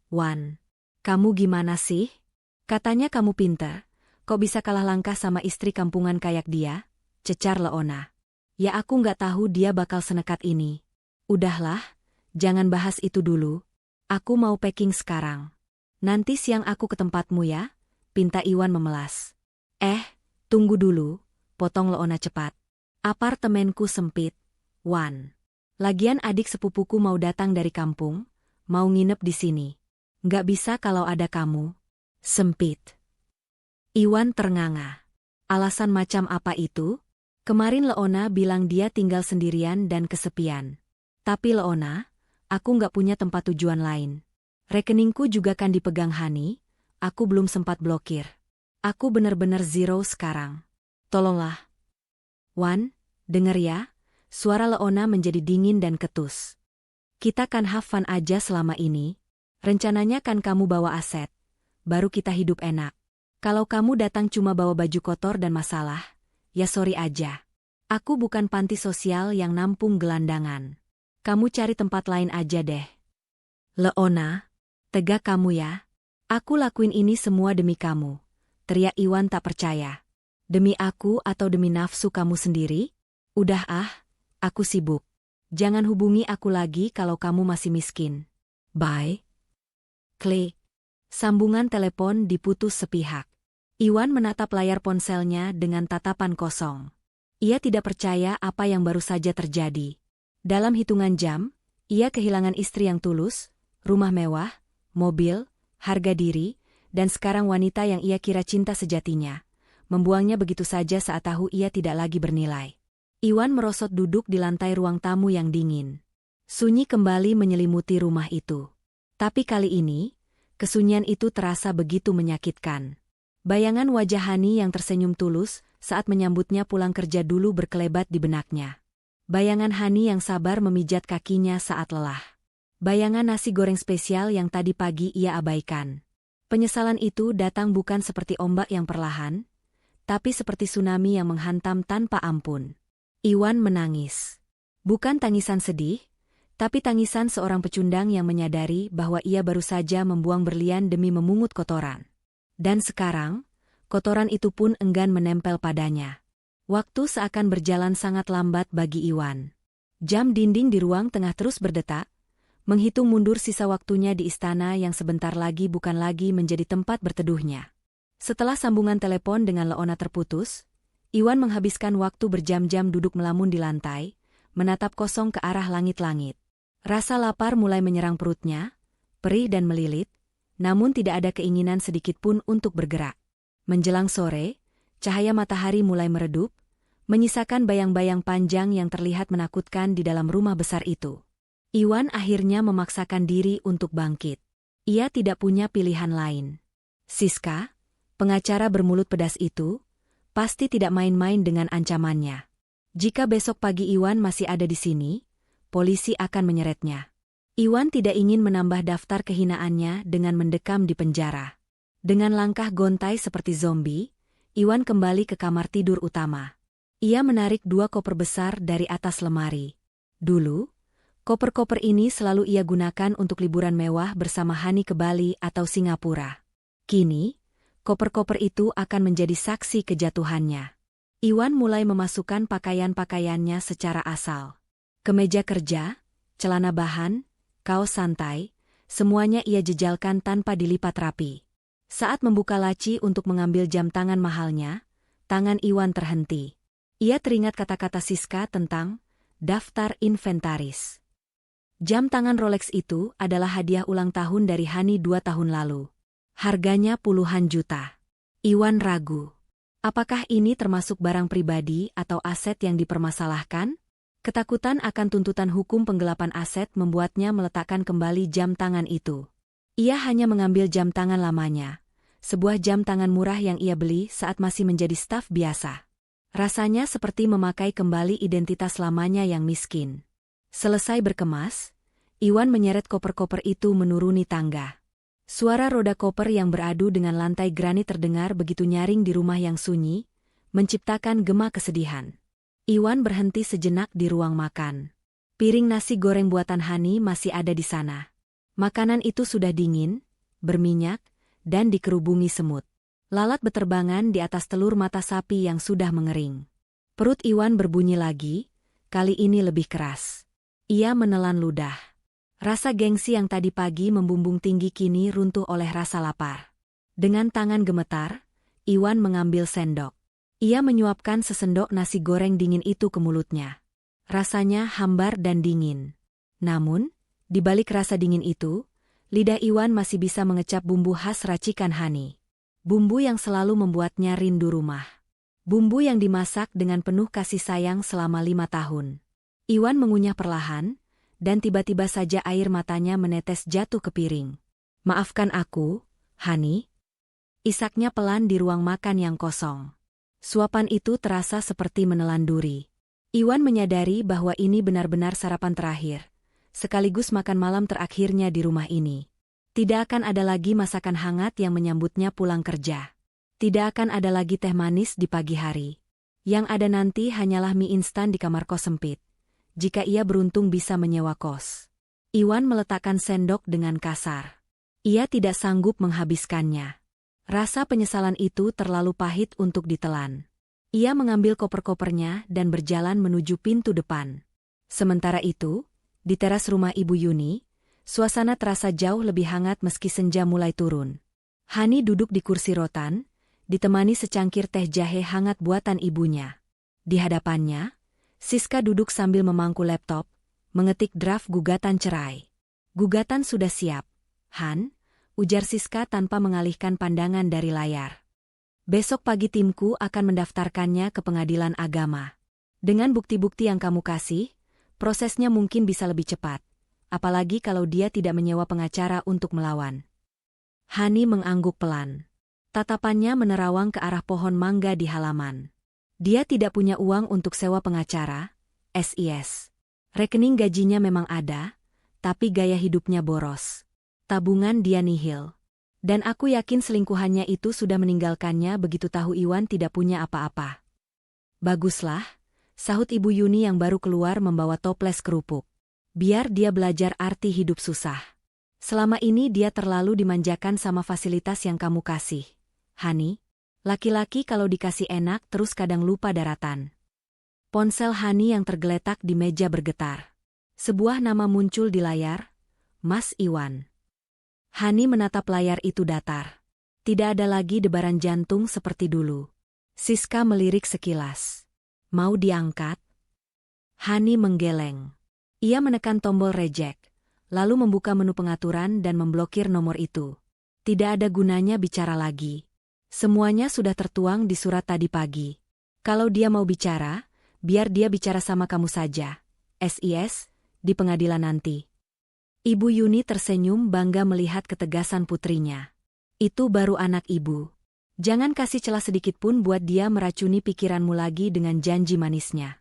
Wan. Kamu gimana sih? Katanya kamu pintar, kok bisa kalah langkah sama istri kampungan kayak dia?" cecar Leona. "Ya aku nggak tahu dia bakal senekat ini." "Udahlah, jangan bahas itu dulu. Aku mau packing sekarang. Nanti siang aku ke tempatmu ya," pinta Iwan memelas. Tunggu dulu," potong Leona cepat. "Apartemenku sempit, Wan. Lagian adik sepupuku mau datang dari kampung, mau nginep di sini. Nggak bisa kalau ada kamu." "Sempit?" Iwan ternganga. Alasan macam apa itu? Kemarin Leona bilang dia tinggal sendirian dan kesepian. "Tapi Leona, aku nggak punya tempat tujuan lain. Rekeningku juga kan dipegang Hani, aku belum sempat blokir. Aku bener-bener zero sekarang. Tolonglah." "Wan, denger ya," suara Leona menjadi dingin dan ketus. "Kita kan have fun aja selama ini. Rencananya kan kamu bawa aset, baru kita hidup enak. Kalau kamu datang cuma bawa baju kotor dan masalah, ya sorry aja. Aku bukan panti sosial yang nampung gelandangan. Kamu cari tempat lain aja deh." "Leona, tegak kamu ya. Aku lakuin ini semua demi kamu," teriak Iwan tak percaya. "Demi aku atau demi nafsu kamu sendiri? Udah aku sibuk. Jangan hubungi aku lagi kalau kamu masih miskin. Bye." Klik. Sambungan telepon diputus sepihak. Iwan menatap layar ponselnya dengan tatapan kosong. Ia tidak percaya apa yang baru saja terjadi. Dalam hitungan jam, ia kehilangan istri yang tulus, rumah mewah, mobil, harga diri, dan sekarang wanita yang ia kira cinta sejatinya. Membuangnya begitu saja saat tahu ia tidak lagi bernilai. Iwan merosot duduk di lantai ruang tamu yang dingin. Sunyi kembali menyelimuti rumah itu. Tapi kali ini, kesunyian itu terasa begitu menyakitkan. Bayangan wajah Hani yang tersenyum tulus saat menyambutnya pulang kerja dulu berkelebat di benaknya. Bayangan Hani yang sabar memijat kakinya saat lelah. Bayangan nasi goreng spesial yang tadi pagi ia abaikan. Penyesalan itu datang bukan seperti ombak yang perlahan, tapi seperti tsunami yang menghantam tanpa ampun. Iwan menangis. Bukan tangisan sedih, tapi tangisan seorang pecundang yang menyadari bahwa ia baru saja membuang berlian demi memungut kotoran. Dan sekarang, kotoran itu pun enggan menempel padanya. Waktu seakan berjalan sangat lambat bagi Iwan. Jam dinding di ruang tengah terus berdetak, menghitung mundur sisa waktunya di istana yang sebentar lagi bukan lagi menjadi tempat berteduhnya. Setelah sambungan telepon dengan Leona terputus, Iwan menghabiskan waktu berjam-jam duduk melamun di lantai, menatap kosong ke arah langit-langit. Rasa lapar mulai menyerang perutnya, perih dan melilit, namun tidak ada keinginan sedikitpun untuk bergerak. Menjelang sore, cahaya matahari mulai meredup, menyisakan bayang-bayang panjang yang terlihat menakutkan di dalam rumah besar itu. Iwan akhirnya memaksakan diri untuk bangkit. Ia tidak punya pilihan lain. Siska, pengacara bermulut pedas itu, pasti tidak main-main dengan ancamannya. Jika besok pagi Iwan masih ada di sini, polisi akan menyeretnya. Iwan tidak ingin menambah daftar kehinaannya dengan mendekam di penjara. Dengan langkah gontai seperti zombie, Iwan kembali ke kamar tidur utama. Ia menarik 2 koper besar dari atas lemari. Dulu, koper-koper ini selalu ia gunakan untuk liburan mewah bersama Hani ke Bali atau Singapura. Kini, koper-koper itu akan menjadi saksi kejatuhannya. Iwan mulai memasukkan pakaian-pakaiannya secara asal. Kemeja kerja, celana bahan, kaos santai, semuanya ia jejalkan tanpa dilipat rapi. Saat membuka laci untuk mengambil jam tangan mahalnya, tangan Iwan terhenti. Ia teringat kata-kata Siska tentang daftar inventaris. Jam tangan Rolex itu adalah hadiah ulang tahun dari Hani 2 tahun lalu. Harganya puluhan juta. Iwan ragu. Apakah ini termasuk barang pribadi atau aset yang dipermasalahkan? Ketakutan akan tuntutan hukum penggelapan aset membuatnya meletakkan kembali jam tangan itu. Ia hanya mengambil jam tangan lamanya, sebuah jam tangan murah yang ia beli saat masih menjadi staf biasa. Rasanya seperti memakai kembali identitas lamanya yang miskin. Selesai berkemas, Iwan menyeret koper-koper itu menuruni tangga. Suara roda koper yang beradu dengan lantai granit terdengar begitu nyaring di rumah yang sunyi, menciptakan gema kesedihan. Iwan berhenti sejenak di ruang makan. Piring nasi goreng buatan Hani masih ada di sana. Makanan itu sudah dingin, berminyak, dan dikerubungi semut. Lalat beterbangan di atas telur mata sapi yang sudah mengering. Perut Iwan berbunyi lagi, kali ini lebih keras. Ia menelan ludah. Rasa gengsi yang tadi pagi membumbung tinggi kini runtuh oleh rasa lapar. Dengan tangan gemetar, Iwan mengambil sendok. Ia menyuapkan sesendok nasi goreng dingin itu ke mulutnya. Rasanya hambar dan dingin. Namun, di balik rasa dingin itu, lidah Iwan masih bisa mengecap bumbu khas racikan Hani. Bumbu yang selalu membuatnya rindu rumah. Bumbu yang dimasak dengan penuh kasih sayang selama 5 tahun. Iwan mengunyah perlahan, dan tiba-tiba saja air matanya menetes jatuh ke piring. "Maafkan aku, Hani." Isaknya pelan di ruang makan yang kosong. Suapan itu terasa seperti menelan duri. Iwan menyadari bahwa ini benar-benar sarapan terakhir, sekaligus makan malam terakhirnya di rumah ini. Tidak akan ada lagi masakan hangat yang menyambutnya pulang kerja. Tidak akan ada lagi teh manis di pagi hari. Yang ada nanti hanyalah mie instan di kamar kos sempit. Jika ia beruntung bisa menyewa kos. Iwan meletakkan sendok dengan kasar. Ia tidak sanggup menghabiskannya. Rasa penyesalan itu terlalu pahit untuk ditelan. Ia mengambil koper-kopernya dan berjalan menuju pintu depan. Sementara itu, di teras rumah Ibu Yuni, suasana terasa jauh lebih hangat meski senja mulai turun. Hani duduk di kursi rotan, ditemani secangkir teh jahe hangat buatan ibunya. Di hadapannya, Siska duduk sambil memangku laptop, mengetik draft gugatan cerai. "Gugatan sudah siap, Han," ujar Siska tanpa mengalihkan pandangan dari layar. "Besok pagi timku akan mendaftarkannya ke pengadilan agama. Dengan bukti-bukti yang kamu kasih, prosesnya mungkin bisa lebih cepat, apalagi kalau dia tidak menyewa pengacara untuk melawan." Hani mengangguk pelan. Tatapannya menerawang ke arah pohon mangga di halaman. Dia tidak punya uang untuk sewa pengacara, SIS. Rekening gajinya memang ada, tapi gaya hidupnya boros. Tabungan dia nihil. Dan aku yakin selingkuhannya itu sudah meninggalkannya begitu tahu Iwan tidak punya apa-apa. "Baguslah," sahut Ibu Yuni yang baru keluar membawa toples kerupuk. "Biar dia belajar arti hidup susah. Selama ini dia terlalu dimanjakan sama fasilitas yang kamu kasih, Hani. Laki-laki kalau dikasih enak terus kadang lupa daratan." Ponsel Hani yang tergeletak di meja bergetar. Sebuah nama muncul di layar, "Mas Iwan." Hani menatap layar itu datar. Tidak ada lagi debaran jantung seperti dulu. Siska melirik sekilas. "Mau diangkat?" Hani menggeleng. Ia menekan tombol reject, lalu membuka menu pengaturan dan memblokir nomor itu. Tidak ada gunanya bicara lagi. Semuanya sudah tertuang di surat tadi pagi. Kalau dia mau bicara, biar dia bicara sama kamu saja, SIS, di pengadilan nanti. Ibu Yuni tersenyum bangga melihat ketegasan putrinya. Itu baru anak ibu. Jangan kasih celah sedikit pun buat dia meracuni pikiranmu lagi dengan janji manisnya.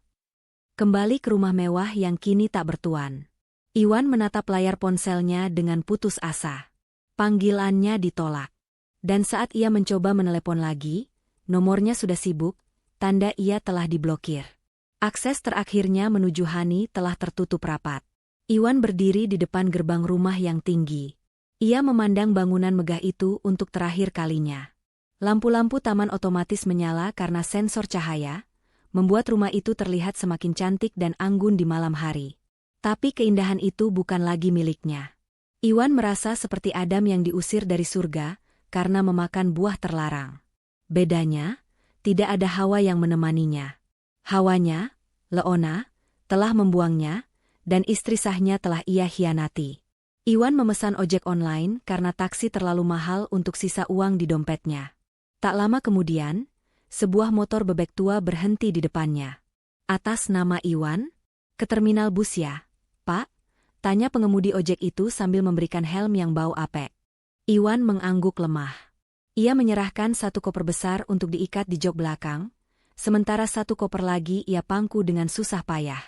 Kembali ke rumah mewah yang kini tak bertuan. Iwan menatap layar ponselnya dengan putus asa. Panggilannya ditolak. Dan saat ia mencoba menelepon lagi, nomornya sudah sibuk, tanda ia telah diblokir. Akses terakhirnya menuju Hani telah tertutup rapat. Iwan berdiri di depan gerbang rumah yang tinggi. Ia memandang bangunan megah itu untuk terakhir kalinya. Lampu-lampu taman otomatis menyala karena sensor cahaya, membuat rumah itu terlihat semakin cantik dan anggun di malam hari. Tapi keindahan itu bukan lagi miliknya. Iwan merasa seperti Adam yang diusir dari surga, karena memakan buah terlarang. Bedanya, tidak ada Hawa yang menemaninya. Hawanya, Leona, telah membuangnya, dan istri sahnya telah ia hianati. Iwan memesan ojek online karena taksi terlalu mahal untuk sisa uang di dompetnya. Tak lama kemudian, sebuah motor bebek tua berhenti di depannya. "Atas nama Iwan? Ke terminal bus ya, Pak?" tanya pengemudi ojek itu sambil memberikan helm yang bau apek. Iwan mengangguk lemah. Ia menyerahkan satu koper besar untuk diikat di jok belakang, sementara satu koper lagi ia pangku dengan susah payah.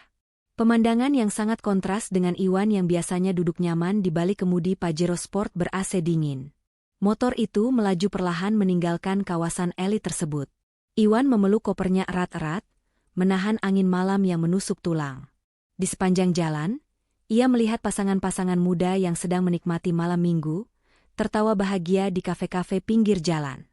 Pemandangan yang sangat kontras dengan Iwan yang biasanya duduk nyaman di balik kemudi Pajero Sport ber-AC dingin. Motor itu melaju perlahan meninggalkan kawasan elit tersebut. Iwan memeluk kopernya erat-erat, menahan angin malam yang menusuk tulang. Di sepanjang jalan, ia melihat pasangan-pasangan muda yang sedang menikmati malam minggu, tertawa bahagia di kafe-kafe pinggir jalan.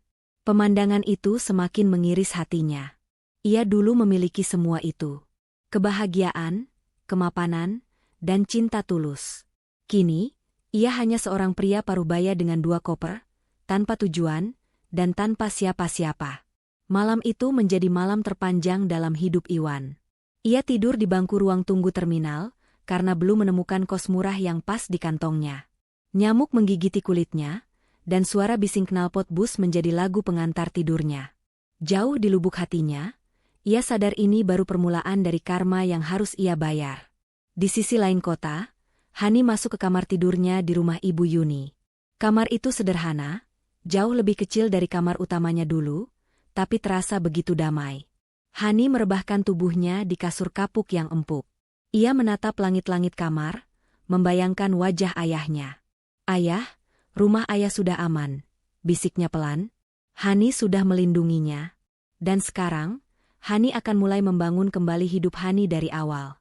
Pemandangan itu semakin mengiris hatinya. Ia dulu memiliki semua itu. Kebahagiaan, kemapanan, dan cinta tulus. Kini, ia hanya seorang pria parubaya dengan 2 koper, tanpa tujuan, dan tanpa siapa-siapa. Malam itu menjadi malam terpanjang dalam hidup Iwan. Ia tidur di bangku ruang tunggu terminal, karena belum menemukan kos murah yang pas di kantongnya. Nyamuk menggigiti kulitnya, dan suara bising knalpot bus menjadi lagu pengantar tidurnya. Jauh di lubuk hatinya, ia sadar ini baru permulaan dari karma yang harus ia bayar. Di sisi lain kota, Hani masuk ke kamar tidurnya di rumah Ibu Yuni. Kamar itu sederhana, jauh lebih kecil dari kamar utamanya dulu, tapi terasa begitu damai. Hani merebahkan tubuhnya di kasur kapuk yang empuk. Ia menatap langit-langit kamar, membayangkan wajah ayahnya. "Ayah, rumah ayah sudah aman," bisiknya pelan. Hani sudah melindunginya. Dan sekarang, Hani akan mulai membangun kembali hidup Hani dari awal.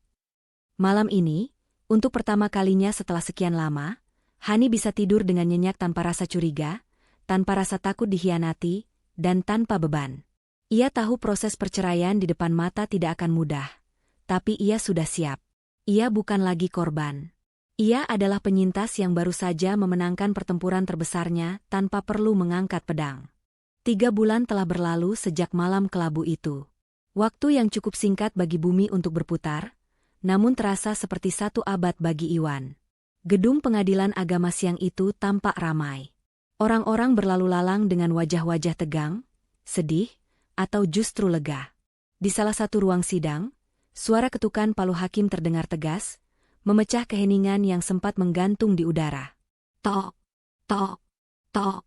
Malam ini, untuk pertama kalinya setelah sekian lama, Hani bisa tidur dengan nyenyak tanpa rasa curiga, tanpa rasa takut dikhianati, dan tanpa beban. Ia tahu proses perceraian di depan mata tidak akan mudah, tapi ia sudah siap. Ia bukan lagi korban. Ia adalah penyintas yang baru saja memenangkan pertempuran terbesarnya tanpa perlu mengangkat pedang. 3 bulan telah berlalu sejak malam kelabu itu. Waktu yang cukup singkat bagi bumi untuk berputar, namun terasa seperti 1 abad bagi Iwan. Gedung pengadilan agama siang itu tampak ramai. Orang-orang berlalu lalang dengan wajah-wajah tegang, sedih, atau justru lega. Di salah satu ruang sidang, suara ketukan palu hakim terdengar tegas, memecah keheningan yang sempat menggantung di udara. Tok, tok, tok.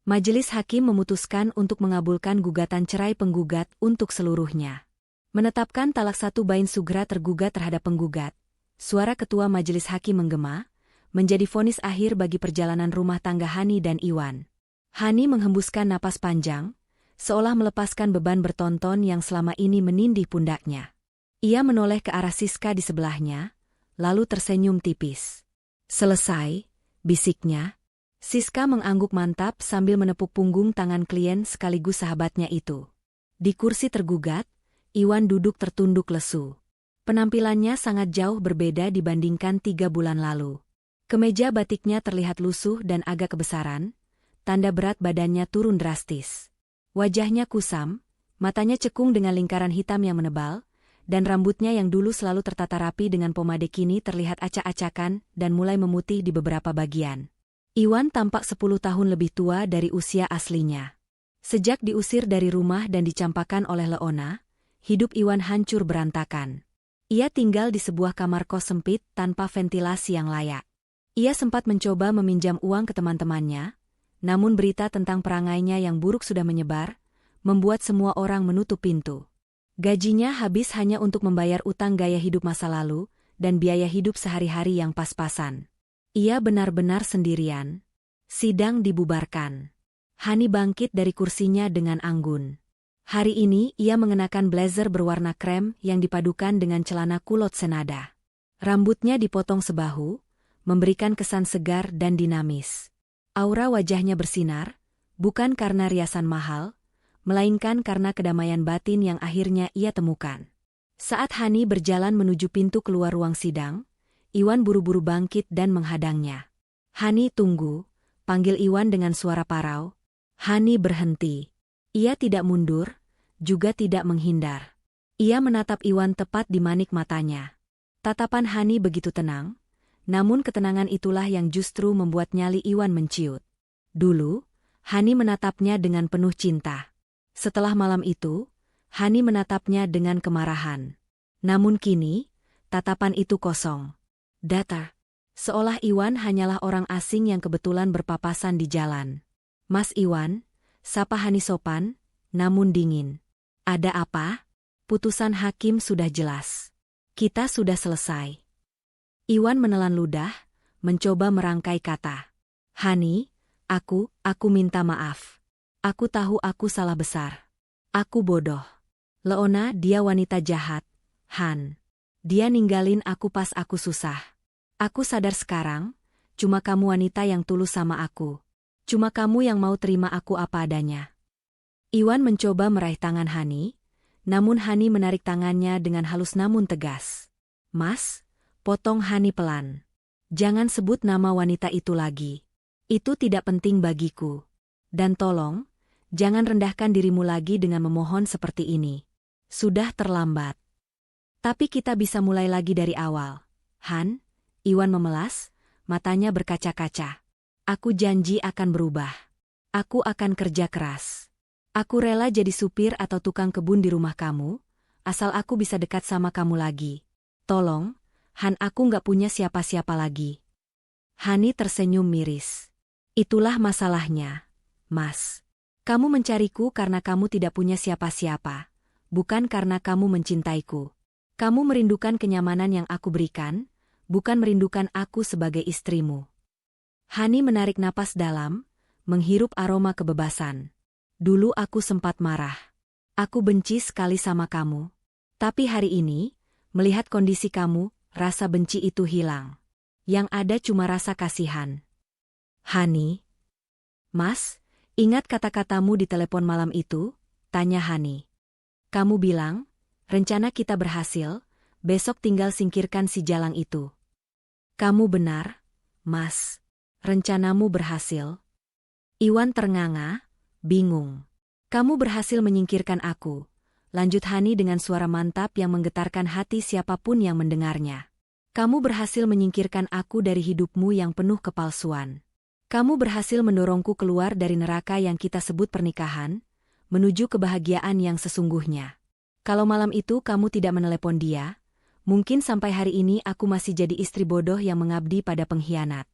Majelis hakim memutuskan untuk mengabulkan gugatan cerai penggugat untuk seluruhnya. Menetapkan talak 1 bain sugra tergugat terhadap penggugat, suara ketua majelis hakim menggema, menjadi vonis akhir bagi perjalanan rumah tangga Hani dan Iwan. Hani menghembuskan napas panjang, seolah melepaskan beban bertonton yang selama ini menindih pundaknya. Ia menoleh ke arah Siska di sebelahnya, lalu tersenyum tipis. "Selesai," bisiknya. Siska mengangguk mantap sambil menepuk punggung tangan klien sekaligus sahabatnya itu. Di kursi tergugat, Iwan duduk tertunduk lesu. Penampilannya sangat jauh berbeda dibandingkan 3 bulan lalu. Kemeja batiknya terlihat lusuh dan agak kebesaran, tanda berat badannya turun drastis. Wajahnya kusam, matanya cekung dengan lingkaran hitam yang menebal, dan rambutnya yang dulu selalu tertata rapi dengan pomade kini terlihat acak-acakan dan mulai memutih di beberapa bagian. Iwan tampak 10 tahun lebih tua dari usia aslinya. Sejak diusir dari rumah dan dicampakkan oleh Leona, hidup Iwan hancur berantakan. Ia tinggal di sebuah kamar kos sempit tanpa ventilasi yang layak. Ia sempat mencoba meminjam uang ke teman-temannya, namun berita tentang perangainya yang buruk sudah menyebar, membuat semua orang menutup pintu. Gajinya habis hanya untuk membayar utang gaya hidup masa lalu, dan biaya hidup sehari-hari yang pas-pasan. Ia benar-benar sendirian. Sidang dibubarkan. Hani bangkit dari kursinya dengan anggun. Hari ini ia mengenakan blazer berwarna krem yang dipadukan dengan celana kulot senada. Rambutnya dipotong sebahu, memberikan kesan segar dan dinamis. Aura wajahnya bersinar, bukan karena riasan mahal, melainkan karena kedamaian batin yang akhirnya ia temukan. Saat Hani berjalan menuju pintu keluar ruang sidang, Iwan buru-buru bangkit dan menghadangnya. "Hani, tunggu," panggil Iwan dengan suara parau. Hani berhenti. Ia tidak mundur, juga tidak menghindar. Ia menatap Iwan tepat di manik matanya. Tatapan Hani begitu tenang, namun ketenangan itulah yang justru membuat nyali Iwan menciut. Dulu, Hani menatapnya dengan penuh cinta. Setelah malam itu, Hani menatapnya dengan kemarahan. Namun kini, tatapan itu kosong. Datar. Seolah Iwan hanyalah orang asing yang kebetulan berpapasan di jalan. "Mas Iwan," sapa Hani sopan, namun dingin. "Ada apa?" Putusan hakim sudah jelas. Kita sudah selesai. Iwan menelan ludah, mencoba merangkai kata. Hani, aku minta maaf. Aku tahu aku salah besar. Aku bodoh. Leona, dia wanita jahat. Han. Dia ninggalin aku pas aku susah. Aku sadar sekarang, cuma kamu wanita yang tulus sama aku. Cuma kamu yang mau terima aku apa adanya. Iwan mencoba meraih tangan Hani, namun Hani menarik tangannya dengan halus namun tegas. Mas, potong Hani pelan. Jangan sebut nama wanita itu lagi. Itu tidak penting bagiku. Dan tolong, jangan rendahkan dirimu lagi dengan memohon seperti ini. Sudah terlambat. Tapi kita bisa mulai lagi dari awal. Han, Iwan memelas, matanya berkaca-kaca. Aku janji akan berubah. Aku akan kerja keras. Aku rela jadi supir atau tukang kebun di rumah kamu, asal aku bisa dekat sama kamu lagi. Tolong, Han, aku nggak punya siapa-siapa lagi. Hani tersenyum miris. Itulah masalahnya, Mas. Kamu mencariku karena kamu tidak punya siapa-siapa, bukan karena kamu mencintaiku. Kamu merindukan kenyamanan yang aku berikan, bukan merindukan aku sebagai istrimu. Hani menarik napas dalam, menghirup aroma kebebasan. Dulu aku sempat marah. Aku benci sekali sama kamu. Tapi hari ini, melihat kondisi kamu, rasa benci itu hilang. Yang ada cuma rasa kasihan. Hani. Mas, ingat kata-katamu di telepon malam itu? Tanya Hani. Kamu bilang, rencana kita berhasil, besok tinggal singkirkan si jalang itu. Kamu benar, Mas. Rencanamu berhasil. Iwan ternganga, bingung. Kamu berhasil menyingkirkan aku. Lanjut Hani dengan suara mantap yang menggetarkan hati siapapun yang mendengarnya. Kamu berhasil menyingkirkan aku dari hidupmu yang penuh kepalsuan. Kamu berhasil mendorongku keluar dari neraka yang kita sebut pernikahan, menuju kebahagiaan yang sesungguhnya. Kalau malam itu kamu tidak menelepon dia, mungkin sampai hari ini aku masih jadi istri bodoh yang mengabdi pada pengkhianat.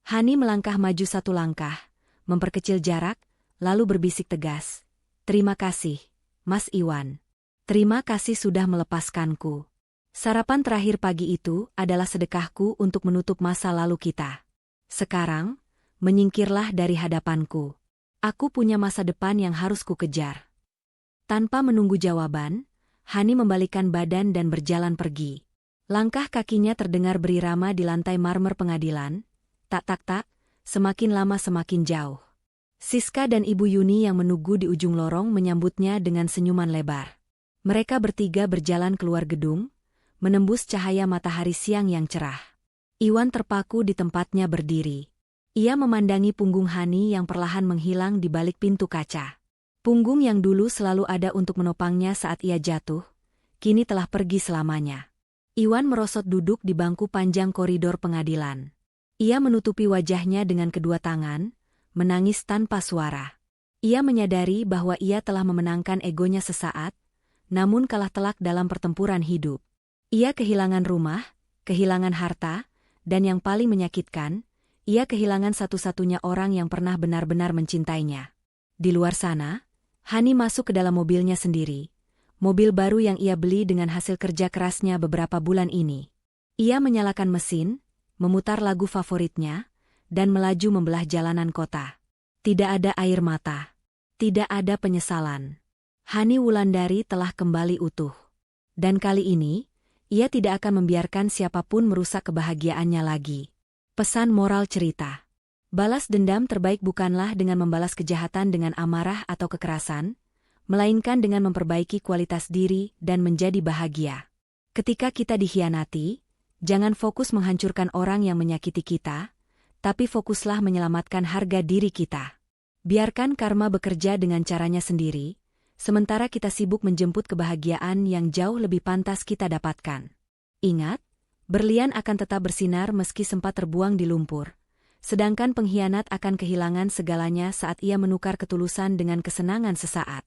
Hani melangkah maju satu langkah, memperkecil jarak, lalu berbisik tegas. Terima kasih, Mas Iwan. Terima kasih sudah melepaskanku. Sarapan terakhir pagi itu adalah sedekahku untuk menutup masa lalu kita. Sekarang, menyingkirlah dari hadapanku. Aku punya masa depan yang harus kukejar. Tanpa menunggu jawaban, Hani membalikkan badan dan berjalan pergi. Langkah kakinya terdengar berirama di lantai marmer pengadilan. Tak-tak-tak, semakin lama semakin jauh. Siska dan Ibu Yuni yang menunggu di ujung lorong menyambutnya dengan senyuman lebar. Mereka bertiga berjalan keluar gedung, menembus cahaya matahari siang yang cerah. Iwan terpaku di tempatnya berdiri. Ia memandangi punggung Hani yang perlahan menghilang di balik pintu kaca. Punggung yang dulu selalu ada untuk menopangnya saat ia jatuh, kini telah pergi selamanya. Iwan merosot duduk di bangku panjang koridor pengadilan. Ia menutupi wajahnya dengan kedua tangan, menangis tanpa suara. Ia menyadari bahwa ia telah memenangkan egonya sesaat, namun kalah telak dalam pertempuran hidup. Ia kehilangan rumah, kehilangan harta, dan yang paling menyakitkan, ia kehilangan satu-satunya orang yang pernah benar-benar mencintainya. Di luar sana, Hani masuk ke dalam mobilnya sendiri. Mobil baru yang ia beli dengan hasil kerja kerasnya beberapa bulan ini. Ia menyalakan mesin, memutar lagu favoritnya, dan melaju membelah jalanan kota. Tidak ada air mata. Tidak ada penyesalan. Hani Wulandari telah kembali utuh. Dan kali ini, ia tidak akan membiarkan siapapun merusak kebahagiaannya lagi. Pesan moral cerita. Balas dendam terbaik bukanlah dengan membalas kejahatan dengan amarah atau kekerasan, melainkan dengan memperbaiki kualitas diri dan menjadi bahagia. Ketika kita dikhianati, jangan fokus menghancurkan orang yang menyakiti kita, tapi fokuslah menyelamatkan harga diri kita. Biarkan karma bekerja dengan caranya sendiri, sementara kita sibuk menjemput kebahagiaan yang jauh lebih pantas kita dapatkan. Ingat, berlian akan tetap bersinar meski sempat terbuang di lumpur, sedangkan pengkhianat akan kehilangan segalanya saat ia menukar ketulusan dengan kesenangan sesaat.